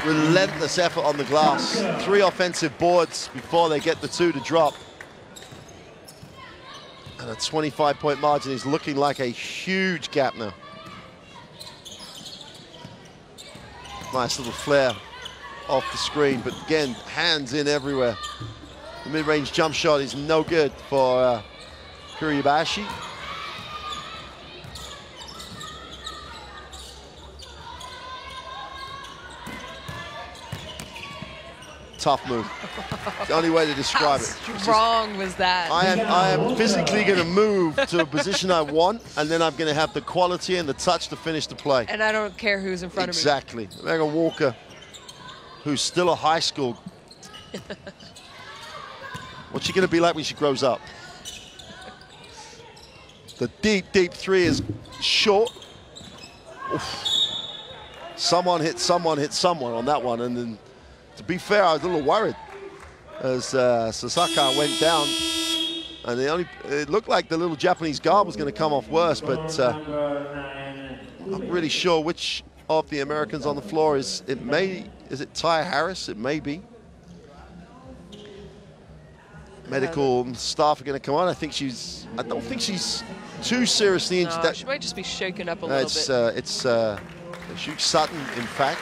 Speaker 2: Relentless effort on the glass. 3 offensive boards before they get the 2 to drop. And a 25-point margin is looking like a huge gap now. Nice little flare off the screen, but again, hands in everywhere. The mid-range jump shot is no good for Kuribashi. Tough move. The only way to describe it.
Speaker 3: How strong was that?
Speaker 2: I am physically going to move to a position I want, and then I'm going to have the quality and the touch to finish the play.
Speaker 3: And I don't care who's in front of me.
Speaker 2: Exactly. Megan Walker, who's still a high school. What's she going to be like when she grows up? The deep, deep 3 is short. Oof. Someone hit someone on that one, and then, to be fair, I was a little worried as Sasaka went down, and it looked like the little Japanese guard was going to come off worse, but I'm not really sure which of the Americans on the floor is it Ty Harris? It may be. Medical staff are going to come on. I don't think she's too seriously injured.
Speaker 3: No, she might just be shaken up a little bit.
Speaker 2: It's Shuki Sutton, in fact.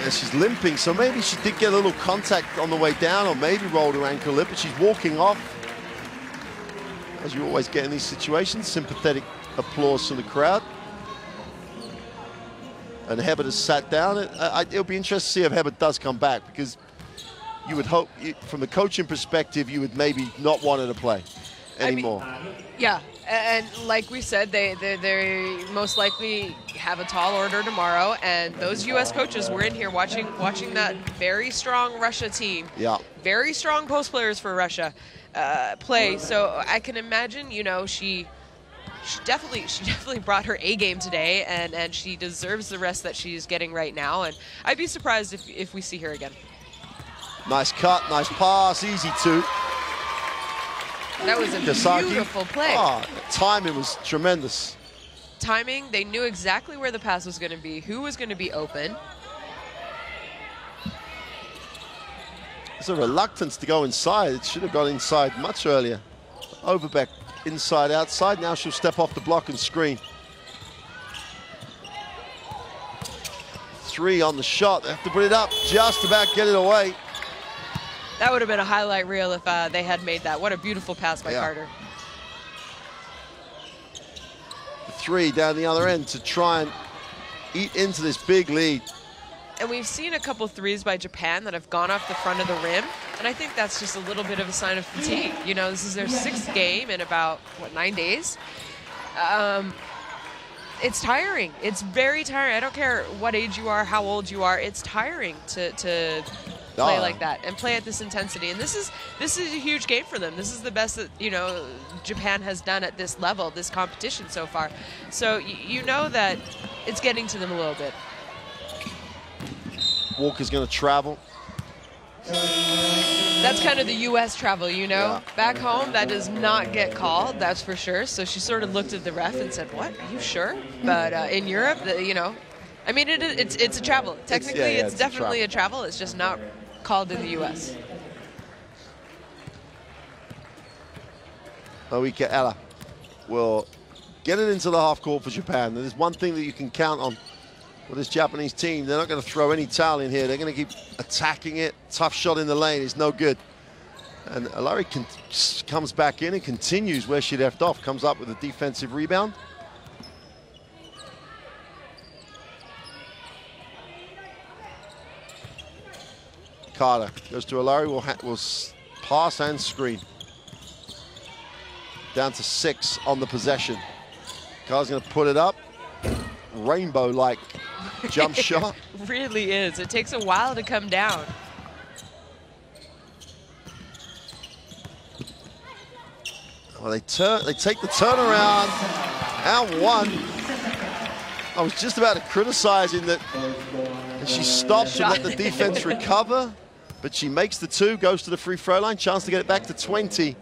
Speaker 2: She's limping, so maybe she did get a little contact on the way down, or maybe rolled her ankle a little, but she's walking off. As you always get in these situations, sympathetic applause from the crowd. And Hebert has sat down. It'll be interesting to see if Hebert does come back, because you would hope, from the coaching perspective, you would maybe not want her to play anymore.
Speaker 3: Yeah, and like we said, they most likely have a tall order tomorrow, and those U.S. coaches were in here watching that very strong Russia team.
Speaker 2: Yeah.
Speaker 3: Very strong post players for Russia play. So I can imagine, you know, she definitely brought her A game today, and she deserves the rest that she's getting right now. And I'd be surprised if we see her again.
Speaker 2: Nice cut, nice pass, easy 2.
Speaker 3: That was a beautiful play.
Speaker 2: Timing was tremendous.
Speaker 3: Timing, they knew exactly where the pass was going to be, who was going to be open.
Speaker 2: There's a reluctance to go inside. It should have gone inside much earlier. Overbeck inside, outside. Now she'll step off the block and screen. 3 on the shot. They have to put it up, just about get it away.
Speaker 3: That would have been a highlight reel if they had made that. What a beautiful pass by Carter.
Speaker 2: three down the other end to try and eat into this big lead.
Speaker 3: And we've seen a couple threes by Japan that have gone off the front of the rim, and I think that's just a little bit of a sign of fatigue. You know, this is their 6th game in about, what, 9 days? It's tiring. It's very tiring. I don't care what age you are, how old you are. It's tiring to play like that and play at this intensity. And this is a huge game for them. This is the best that, you know, Japan has done at this level, this competition so far. So you know that it's getting to them a little bit.
Speaker 2: Walker's going to travel.
Speaker 3: That's kind of the U.S. travel, you know.
Speaker 2: Yeah.
Speaker 3: Back home, that does not get called, that's for sure. So she sort of looked at the ref and said, "What? Are you sure?" But in Europe, you know, I mean, it's a travel. Technically, it's definitely a travel. It's just not called in the U.S.
Speaker 2: Oika Ella will get it into the half court for Japan. There's one thing that you can count on with this Japanese team. They're not going to throw any towel in here. They're going to keep attacking it. Tough shot in the lane is no good. And Alari comes back in and continues where she left off. Comes up with a defensive rebound. Carter goes to Alari. Will pass and screen. Down to 6 on the possession. Carter's going to put it up. Rainbow-like jump shot.
Speaker 3: Really is. It takes a while to come down.
Speaker 2: Well, they take the turnaround. And one. I was just about to criticize him that she stopped and let the defense recover, but she makes the 2, goes to the free throw line, chance to get it back to 20.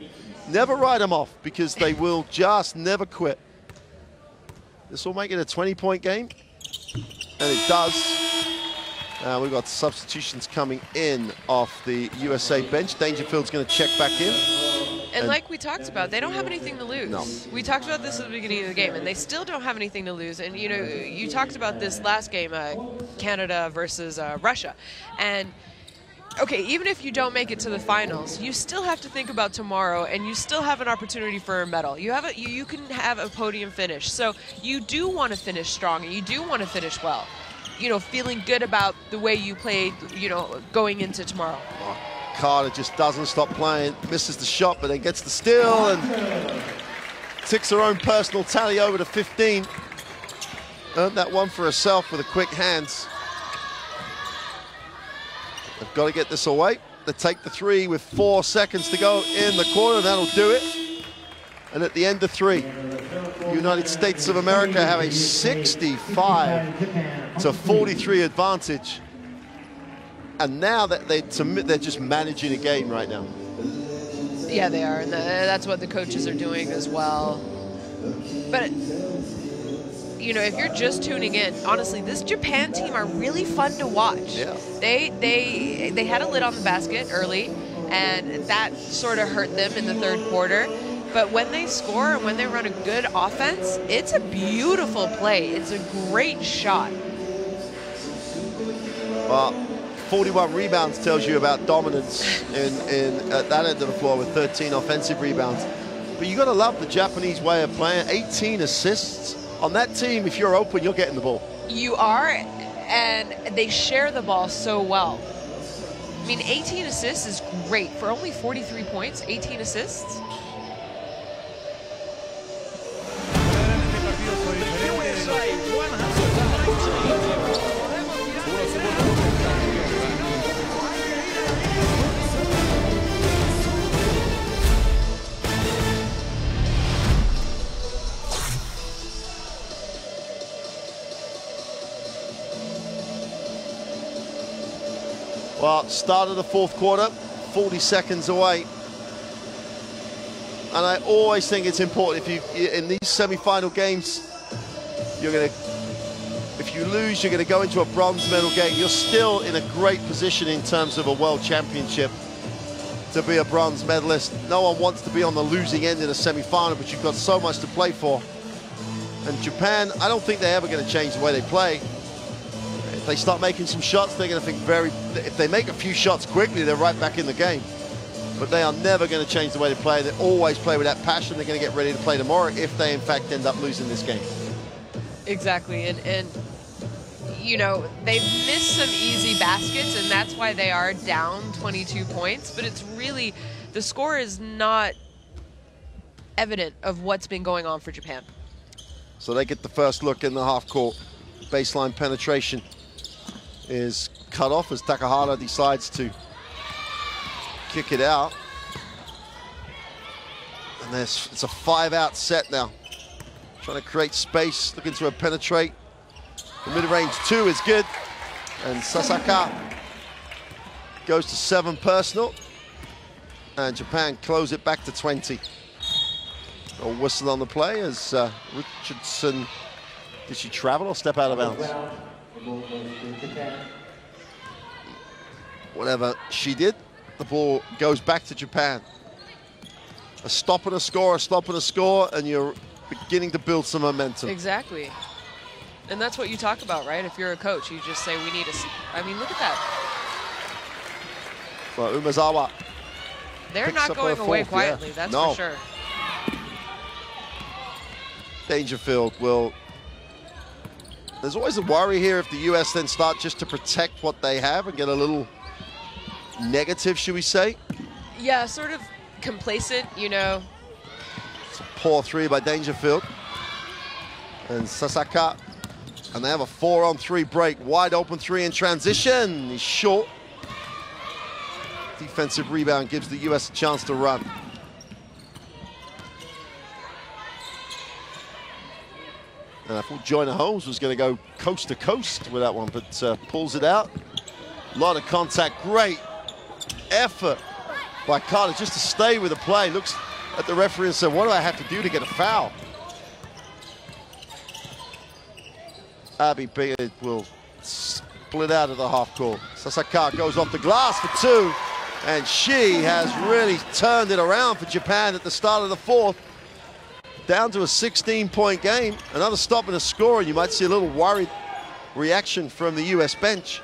Speaker 2: Never write them off because they will just never quit. This will make it a 20-point game, and it does. We've got substitutions coming in off the USA bench. Dangerfield's going to check back in.
Speaker 3: And like we talked about, they don't have anything to lose.
Speaker 2: No.
Speaker 3: We talked about this at the beginning of the game, and they still don't have anything to lose. And, you know, you talked about this last game, Canada versus Russia. And, okay, even if you don't make it to the finals, you still have to think about tomorrow, and you still have an opportunity for a medal. You can have a podium finish. So you do want to finish strong, and you do want to finish well. You know, feeling good about the way you played, you know, going into tomorrow.
Speaker 2: Carter just doesn't stop playing, misses the shot, but then gets the steal and ticks her own personal tally over to 15. Earned that one for herself with a quick hands. They've got to get this away. They take the 3 with 4 seconds to go in the quarter. That'll do it. And at the end of 3, United States of America have a 65 to 43 advantage. And now that they're just managing a game right now.
Speaker 3: Yeah, they are, and that's what the coaches are doing as well. But, you know, if you're just tuning in, honestly, this Japan team are really fun to watch.
Speaker 2: Yeah.
Speaker 3: They had a lid on the basket early, and that sort of hurt them in the 3rd quarter. But when they score and when they run a good offense, it's a beautiful play. It's a great shot.
Speaker 2: Well, 41 rebounds tells you about dominance at that end of the floor with 13 offensive rebounds. But you got to love the Japanese way of playing. 18 assists. On that team, if you're open, you're getting the ball.
Speaker 3: You are, and they share the ball so well. I mean, 18 assists is great. For only 43 points, 18 assists.
Speaker 2: Well, start of the 4th quarter, 40 seconds away. And I always think it's important, in these semi-final games, if you lose, you're going to go into a bronze medal game. You're still in a great position in terms of a world championship to be a bronze medalist. No one wants to be on the losing end in a semi-final, but you've got so much to play for. And Japan, I don't think they're ever going to change the way they play. If they start making some shots, they're going to think if they make a few shots quickly, they're right back in the game. But they are never going to change the way they play. They always play with that passion. They're going to get ready to play tomorrow if they, in fact, end up losing this game.
Speaker 3: Exactly, and you know, they've missed some easy baskets, and that's why they are down 22 points, but it's really, the score is not evident of what's been going on for Japan.
Speaker 2: So they get the first look in the half court. Baseline penetration is cut off as Takahara decides to kick it out. And it's a 5-out set now. Trying to create space, looking to penetrate. The mid-range 2 is good. And Sasaka goes to 7 personal. And Japan close it back to 20. A whistle on the play as Richardson, did she travel or step out of bounds? Whatever she did, the ball goes back to Japan. A stop and a score, and you're beginning to build some momentum.
Speaker 3: Exactly. And that's what you talk about, right? If you're a coach, you just say, we need I mean, look at that.
Speaker 2: Well, Umezawa.
Speaker 3: They're not going away quietly, that's for sure.
Speaker 2: Dangerfield will... There's always a worry here if the US then start just to protect what they have and get a little negative, should we say?
Speaker 3: Yeah, sort of complacent, you know.
Speaker 2: It's a poor 3 by Dangerfield. And Sasaka, and they have a 4-on-3 break. Wide open 3 in transition. He's short. Defensive rebound gives the US a chance to run. And I thought Joyner Holmes was going to go coast to coast with that one, but pulls it out. A lot of contact, great effort by Carter just to stay with the play. Looks at the referee and said, what do I have to do to get a foul? Abby Beard will split out of the half court. Sasaka goes off the glass for 2, and she has really turned it around for Japan at the start of the 4th. Down to a 16-point game. Another stop and a score, and you might see a little worried reaction from the US bench.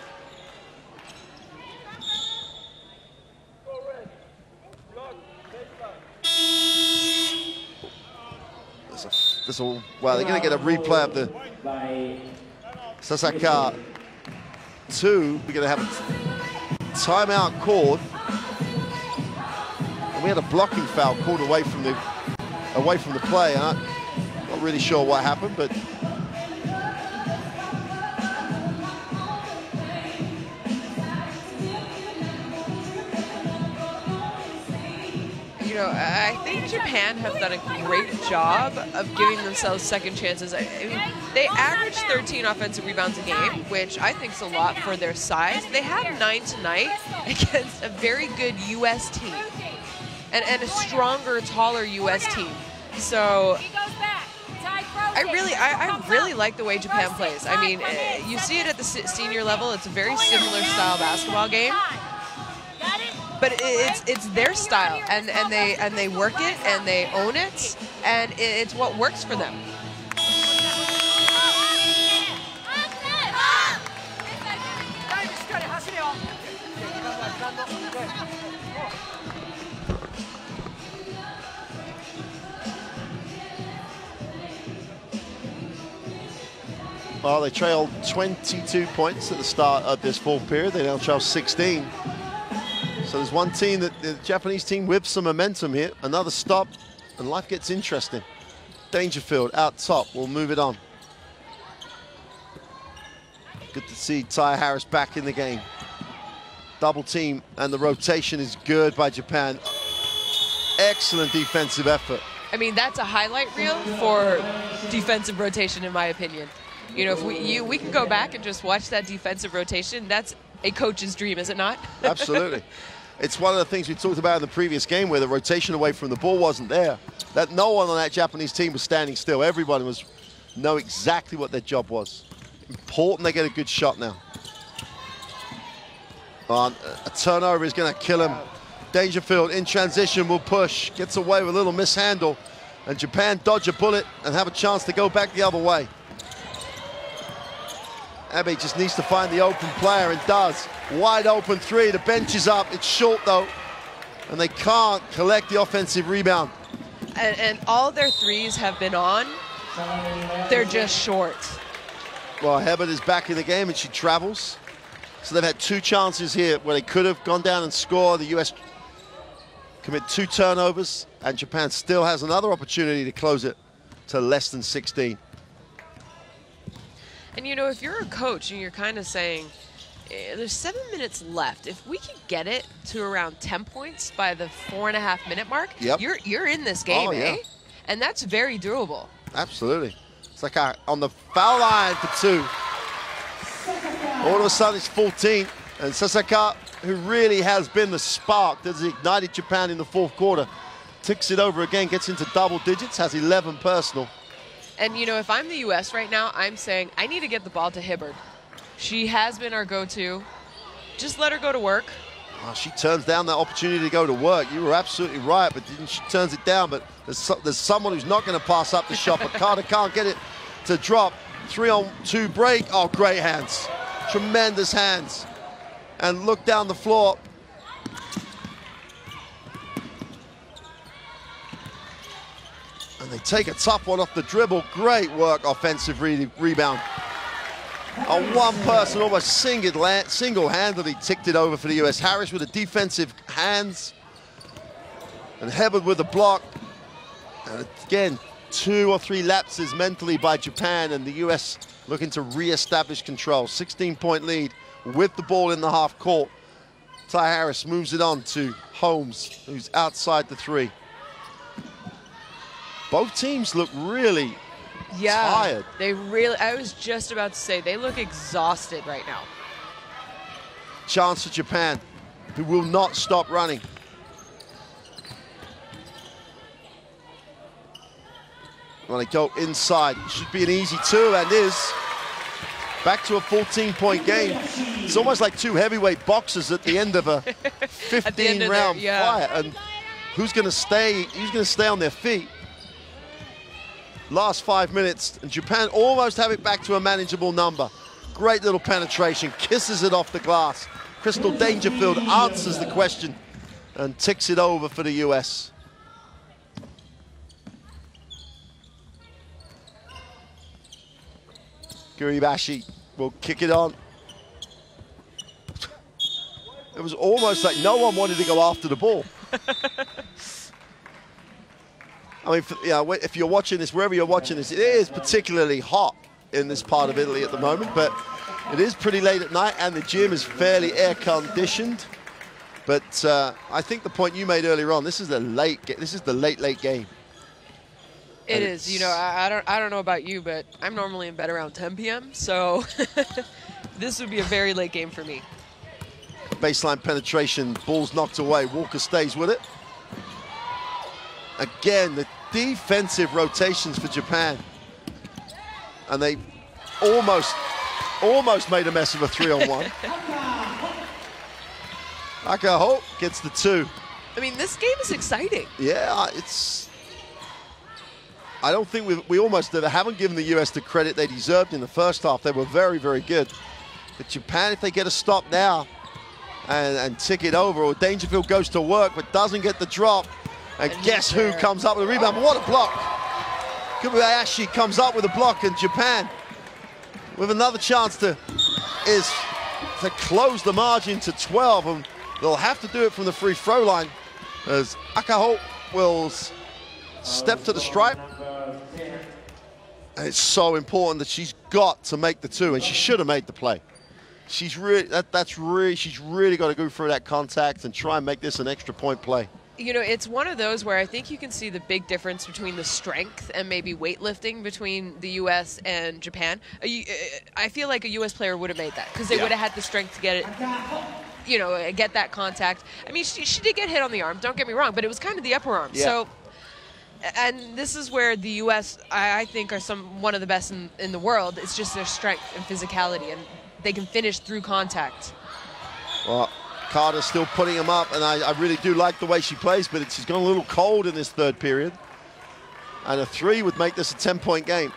Speaker 2: Wow, they're going to get a replay of the Sasaka 2. We're going to have a timeout called. And we had a blocking foul called away from the play. I'm not really sure what happened, but
Speaker 3: you know, I think Japan have done a great job of giving themselves second chances. I mean, they average 13 offensive rebounds a game, which I think is a lot for their size. They had 9 tonight against a very good U.S. team and a stronger, taller U.S. team. So I really like the way Japan plays. I mean, you see it at the senior level. It's a very similar style basketball game. But it's their style, and they work it, and they own it, and it's what works for them.
Speaker 2: Well, they trailed 22 points at the start of this 4th period. They now trail 16. So there's one team, the Japanese team, with some momentum here. Another stop, and life gets interesting. Dangerfield out top. We'll move it on. Good to see Ty Harris back in the game. Double team, and the rotation is good by Japan. Excellent defensive effort.
Speaker 3: I mean, that's a highlight reel for defensive rotation, in my opinion. You know, if we can go back and just watch that defensive rotation, that's a coach's dream, is it not?
Speaker 2: Absolutely. It's one of the things we talked about in the previous game where the rotation away from the ball wasn't there. That no one on that Japanese team was standing still. Everybody know exactly what their job was. Important they get a good shot now. A turnover is going to kill him. Dangerfield in transition will push. Gets away with a little mishandle. And Japan dodge a bullet and have a chance to go back the other way. Abe just needs to find the open player and does. Wide open 3, the bench is up. It's short though, and they can't collect the offensive rebound.
Speaker 3: And all their threes have been on, They're just short.
Speaker 2: Well, Hebert is back in the game and she travels. So they've had 2 chances here where they could have gone down and scored. The US commit 2 turnovers and Japan still has another opportunity to close it to less than 16.
Speaker 3: And you know, if you're a coach and you're kind of saying, there's 7 minutes left. If we could get it to around 10 points by the 4.5-minute mark,
Speaker 2: yep,
Speaker 3: you're in this game,
Speaker 2: yeah.
Speaker 3: And that's very doable.
Speaker 2: Absolutely. It's like on the foul line for 2. All of a sudden it's 14, and Sasaka, who really has been the spark that has ignited Japan in the 4th quarter, ticks it over again, gets into double digits, has 11 personal.
Speaker 3: And you know, if I'm the US right now, I'm saying I need to get the ball to Hibbard. She has been our go-to. Just let her go to work.
Speaker 2: Oh, she turns down that opportunity to go to work. You were absolutely right, but she turns it down. But there's someone who's not going to pass up the shot, but Carter can't get it to drop. 3-on-2 break. Oh, great hands. Tremendous hands. And look down the floor. And they take a tough one off the dribble. Great work, offensive rebound. A one-person, almost single-handedly ticked it over for the US. Harris with the defensive hands. And Hebert with the block. And again, 2 or 3 lapses mentally by Japan, and the US looking to re-establish control. 16-point lead with the ball in the half court. Ty Harris moves it on to Holmes, who's outside the 3. Both teams look really tired.
Speaker 3: They really, I was just about to say, they look exhausted right now.
Speaker 2: Chance for Japan, who will not stop running. Well, they go inside. Should be an easy 2, and is. Back to a 14-point game. It's almost like 2 heavyweight boxers at the end of a 15-round fight. And who's going to stay? Who's going to stay on their feet? Last 5 minutes, and Japan almost have it back to a manageable number. Great little penetration, kisses it off the glass. Crystal Dangerfield answers the question and ticks it over for the US. Guribashi will kick it on. It was almost like no one wanted to go after the ball. I mean, if you're watching this, wherever you're watching this, it is particularly hot in this part of Italy at the moment, but it is pretty late at night, and the gym is fairly air-conditioned. But I think the point you made earlier on, this is the late game.
Speaker 3: It is. You know, I don't know about you, but I'm normally in bed around 10 p.m., so this would be a very late game for me.
Speaker 2: Baseline penetration, ball's knocked away. Walker stays with it. Again, the defensive rotations for Japan. And they almost made a mess of a 3-on-1. Akaho gets the 2.
Speaker 3: I mean, this game is exciting.
Speaker 2: Yeah, I don't think we almost haven't given the US the credit they deserved in the first half. They were very, very good. But Japan, if they get a stop now and tick it over, or Dangerfield goes to work but doesn't get the drop, and guess who comes up with a rebound? What a block. Kobayashi comes up with a block, and Japan with another chance to close the margin to 12, and they'll have to do it from the free throw line as Akaho will step to the stripe. And it's so important that she's got to make the 2, and she should have made the play. She's really got to go through that contact and try and make this an extra point play.
Speaker 3: You know, it's one of those where I think you can see the big difference between the strength and maybe weightlifting between the U.S. and Japan. I feel like a U.S. player would have made that because they would have had the strength to get it, you know, get that contact. I mean, she did get hit on the arm, don't get me wrong, but it was kind of the upper arm. Yeah. So, and this is where the U.S., I think, are one of the best in the world. It's just their strength and physicality, and they can finish through contact.
Speaker 2: Well, Carter's still putting him up, and I really do like the way she plays, but she's gone a little cold in this 3rd period. And a 3 would make this a 10-point game.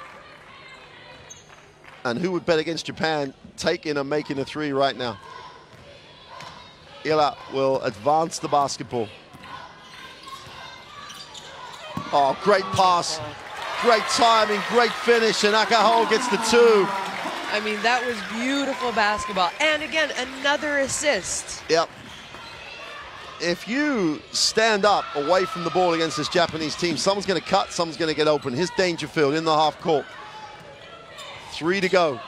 Speaker 2: And who would bet against Japan taking and making a 3 right now? Ila will advance the basketball. Oh, great pass. great timing, great finish, and Akaho gets the 2.
Speaker 3: I mean, that was beautiful basketball. And again, another assist.
Speaker 2: Yep. If you stand up away from the ball against this Japanese team, someone's going to cut, someone's going to get open. Here's Dangerfield in the half court. 3 to go.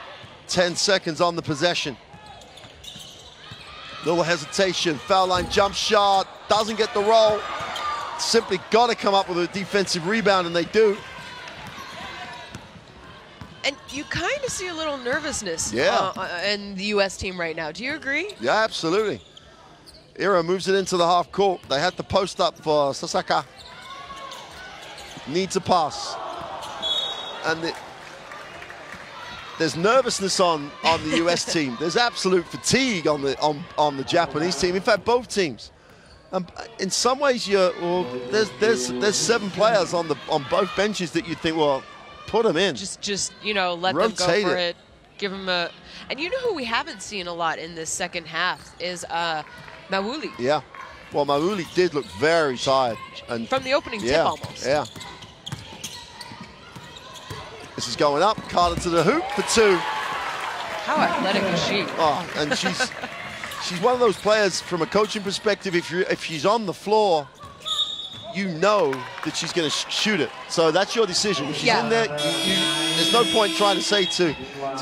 Speaker 2: 10 seconds on the possession. Little hesitation. Foul line jump shot. Doesn't get the roll. Simply got to come up with a defensive rebound, and they do.
Speaker 3: And you kind of see a little nervousness in the U.S. team right now. Do you agree?
Speaker 2: Yeah, absolutely. Ira moves it into the half court. They had to post up for Sasaka. Needs a pass. And there's nervousness on the U.S. team. There's absolute fatigue on the Japanese team. In fact, both teams. In some ways, there's 7 players on both benches that you think, well, put them in.
Speaker 3: Just you know, let them go for it. Give them a. And you know who we haven't seen a lot in this second half is Mawuli.
Speaker 2: Yeah. Well, Mawuli did look very tired. And
Speaker 3: from the opening tip almost.
Speaker 2: Yeah. This is going up. Carter to the hoop for 2.
Speaker 3: How athletic is she?
Speaker 2: Oh, and she's one of those players from a coaching perspective. If she's on the floor, you know that she's going to shoot it. So that's your decision. If she's in there, there's no point trying to say to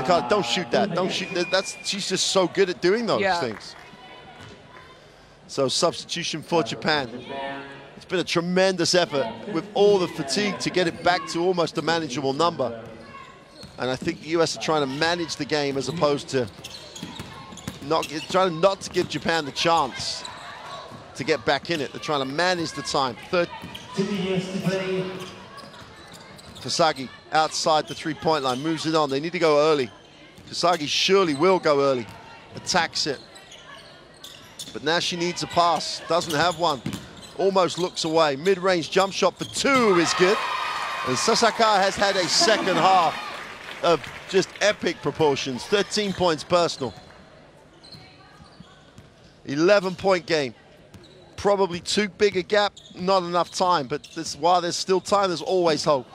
Speaker 2: Carter, don't shoot that. Don't shoot that. She's just so good at doing those things. So substitution for Japan. It's been a tremendous effort with all the fatigue to get it back to almost a manageable number. And I think the US are trying to manage the game as opposed to trying not to give Japan the chance to get back in it. They're trying to manage the time. Kasagi outside the 3-point line, moves it on. They need to go early. Kasagi surely will go early. Attacks it. But now she needs a pass. Doesn't have one. Almost looks away. Mid-range jump shot for 2 is good. And Sasaka has had a second half of just epic proportions. 13 points personal. 11-point game. Probably too big a gap. Not enough time. But while there's still time, there's always hope.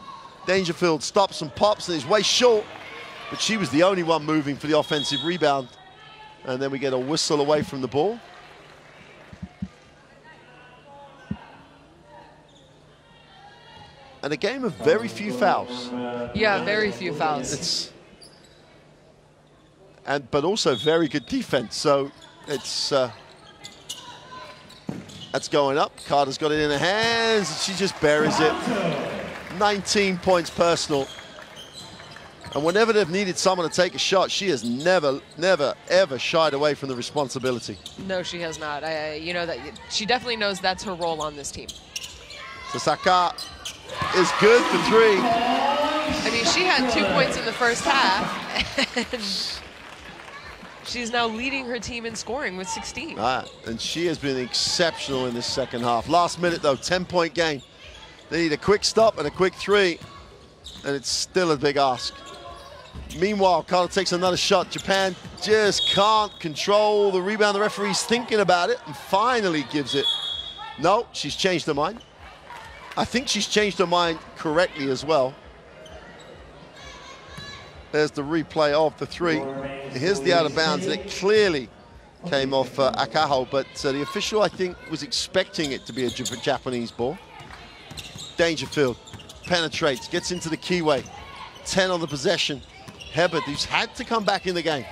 Speaker 2: Dangerfield stops and pops and is way short. But she was the only one moving for the offensive rebound. And then we get a whistle away from the ball. And a game of very few fouls.
Speaker 3: Yeah, very few fouls.
Speaker 2: But also very good defense. So that's going up. Carter's got it in her hands, and she just buries it. 19 points personal. And whenever they've needed someone to take a shot, she has never, ever shied away from the responsibility.
Speaker 3: No, she has not. You know that she definitely knows that's her role on this team.
Speaker 2: Sasaka is good for 3.
Speaker 3: I mean, she had 2 points in the first half, and she's now leading her team in scoring with 16.
Speaker 2: And she has been exceptional in this second half. Last minute, though, 10-point game. They need a quick stop and a quick 3, and it's still a big ask. Meanwhile, Carter takes another shot. Japan just can't control the rebound. The referee's thinking about it and finally gives it. No, she's changed her mind. I think she's changed her mind correctly as well. There's the replay of the 3. Here's the out of bounds, and it clearly came off Akaho, but the official, I think, was expecting it to be a Japanese ball. Dangerfield penetrates, gets into the keyway. 10 on the possession. Hebert, who's had to come back in the game.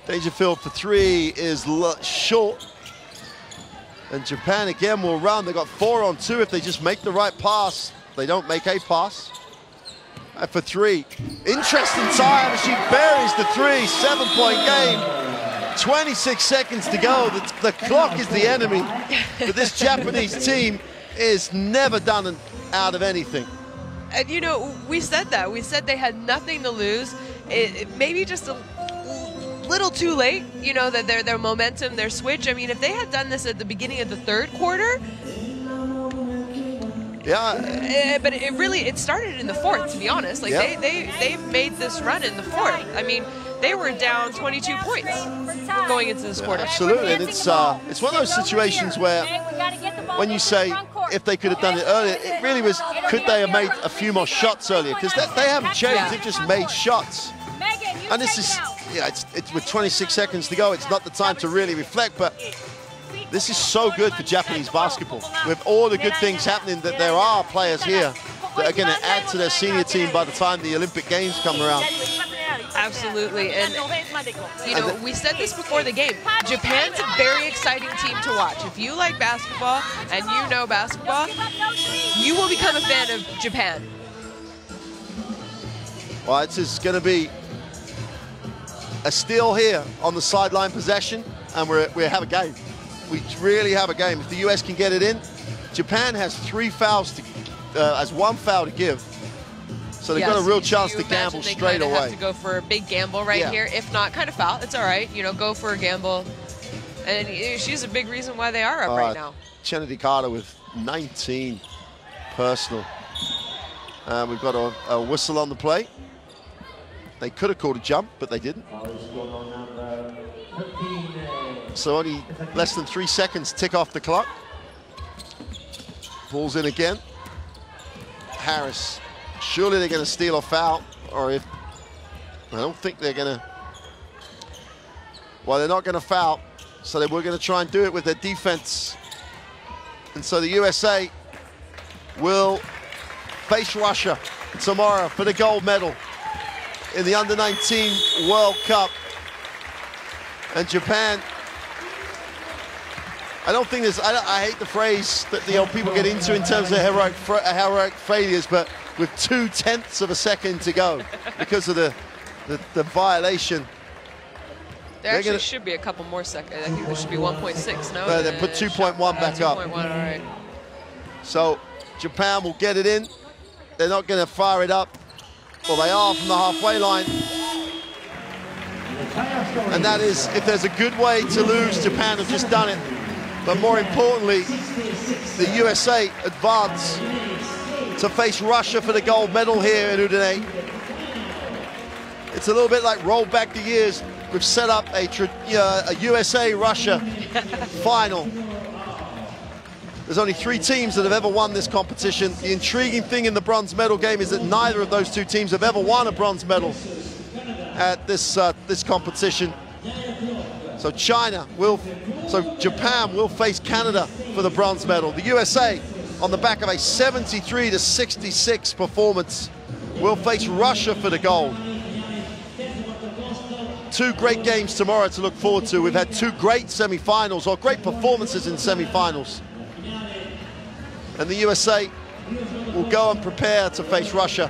Speaker 2: Dangerfield for 3 is short. And Japan again will run. They got 4 on 2 if they just make the right pass. They don't make a pass. And for 3, interesting time. She buries the 3. 7-point game. 26 seconds to go. The clock is the enemy. But this Japanese team is never done out of anything.
Speaker 3: And you know, we said that. We said they had nothing to lose. Maybe just a little too late, you know, that their momentum, their switch. I mean, if they had done this at the beginning of the third quarter, but it started in the fourth, to be honest. Like they made this run in the fourth. I mean, they were down 22 points going into this quarter.
Speaker 2: Absolutely, and it's one of those situations where when you say if they could have done it earlier. It really was, could they have made a few more shots earlier? Because they haven't changed, they've just made shots. And this is, yeah, it's with 26 seconds to go, it's not the time to really reflect, but this is so good for Japanese basketball. With all the good things happening, that there are players here that are going to add to their senior team by the time the Olympic Games come around.
Speaker 3: Absolutely, and you know, we said this before the game. Japan's a very exciting team to watch. If you like basketball and you know basketball, you will become a fan of Japan.
Speaker 2: Well, it's just going to be a steal here on the sideline possession, and we have a game. We really have a game. If the US can get it in, Japan has 3 fouls to, has 1 foul to give. So they've got a real chance to gamble straight away. They have to go for a big gamble right here. If not, kind of foul. It's all right. You know, go for a gamble. And she's a big reason why they are up right now. Kennedy Carter with 19 personal. We've got a whistle on the play. They could have called a jump, but they didn't. So only less than 3 seconds tick off the clock. Ball's in again. Harris. Surely they're going to steal a foul, or if I don't think they're going to. Well, they're not going to foul, so they were going to try and do it with their defense. And so the USA will face Russia tomorrow for the gold medal in the Under-19 World Cup. And Japan, I don't think there's, I hate the phrase that the old people get into in terms of heroic failures, but with 0.2 of a second to go because of the violation.
Speaker 3: There actually should be a couple more seconds. I think there should be 1.6, no?
Speaker 2: They put 2.1 back up.
Speaker 3: 2.1, all right.
Speaker 2: So Japan will get it in. They're not going to fire it up. Well, they are from the halfway line. And that is, if there's a good way to lose, Japan have just done it. But more importantly, the USA advance to face Russia for the gold medal here in Udine. It's a little bit like roll back the years. We've set up a USA-Russia final. There's only 3 teams that have ever won this competition. The intriguing thing in the bronze medal game is that neither of those 2 teams have ever won a bronze medal at this competition. So Japan will face Canada for the bronze medal. The USA, on the back of a 73-66 performance, will face Russia for the gold. 2 great games tomorrow to look forward to. We've had 2 great semi-finals, or great performances in semi-finals. And the USA will go and prepare to face Russia.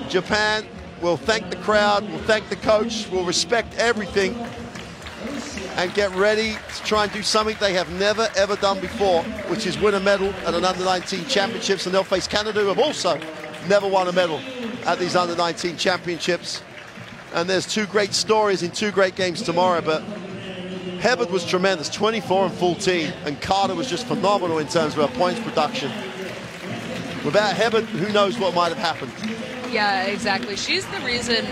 Speaker 2: Japan will thank the crowd, will thank the coach, will respect everything, and get ready to try and do something they have never, ever done before, which is win a medal at an Under-19 Championships. And they'll face Canada, who have also never won a medal at these Under-19 Championships. And there's 2 great stories in 2 great games tomorrow, but Hebard was tremendous, 24 and full team, and Carter was just phenomenal in terms of her points production. Without Hebard, who knows what might have happened.
Speaker 3: Yeah, exactly. She's the reason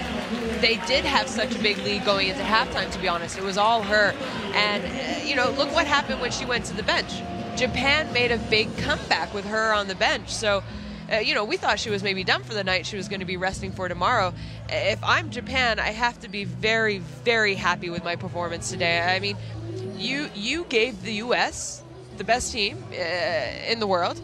Speaker 3: they did have such a big lead going into halftime, to be honest. It was all her. And, you know, look what happened when she went to the bench. Japan made a big comeback with her on the bench. So, you know, we thought she was maybe done for the night. She was going to be resting for tomorrow. If I'm Japan, I have to be very, very happy with my performance today. I mean, you gave the U.S., the best team in the world,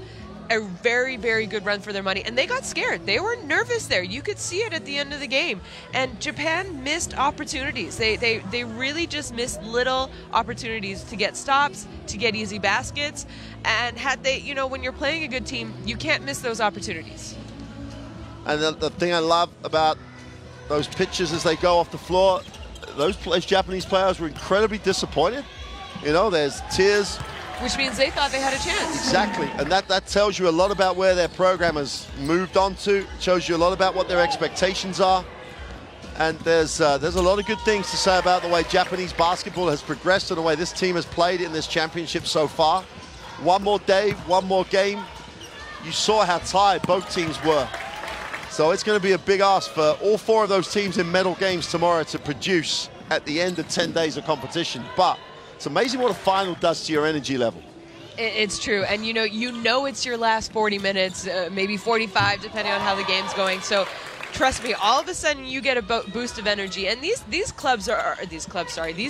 Speaker 3: a very, very good run for their money, and they got scared. They were nervous there. You could see it at the end of the game. And Japan missed opportunities. They really just missed little opportunities to get stops, to get easy baskets. And had they, you know, when you're playing a good team, you can't miss those opportunities.
Speaker 2: And the thing I love about those pitches as they go off the floor, those Japanese players were incredibly disappointed. You know, there's tears.
Speaker 3: Which means they thought they had a chance.
Speaker 2: Exactly, and that tells you a lot about where their program has moved on to, shows you a lot about what their expectations are. And there's a lot of good things to say about the way Japanese basketball has progressed and the way this team has played in this championship so far. One more day, one more game. You saw how tired both teams were. So it's going to be a big ask for all 4 of those teams in medal games tomorrow to produce at the end of 10 days of competition. But it's amazing what a final does to your energy level.
Speaker 3: It's true, and you know it's your last 40 minutes, maybe 45, depending on how the game's going. So, trust me, all of a sudden you get a boost of energy. And these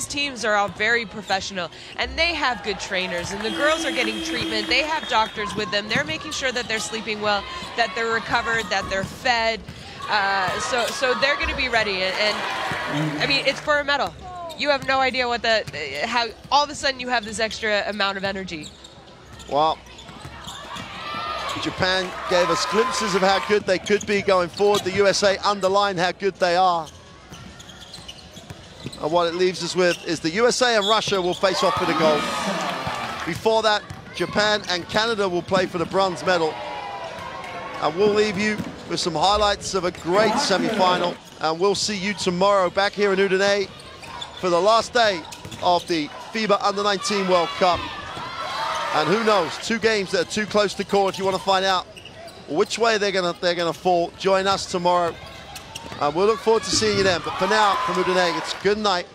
Speaker 3: teams are all very professional, and they have good trainers. And the girls are getting treatment. They have doctors with them. They're making sure that they're sleeping well, that they're recovered, that they're fed. So they're going to be ready. And I mean, it's for a medal. You have no idea how all of a sudden you have this extra amount of energy.
Speaker 2: Well, Japan gave us glimpses of how good they could be going forward. The USA underlined how good they are. And what it leaves us with is the USA and Russia will face off for the gold. Before that, Japan and Canada will play for the bronze medal. And we'll leave you with some highlights of a great semi-final. And we'll see you tomorrow back here in Udine for the last day of the FIBA Under-19 World Cup. And who knows, 2 games that are too close to call. If you want to find out which way they're gonna fall, join us tomorrow. And we'll look forward to seeing you then. But for now, from Udine, it's good night.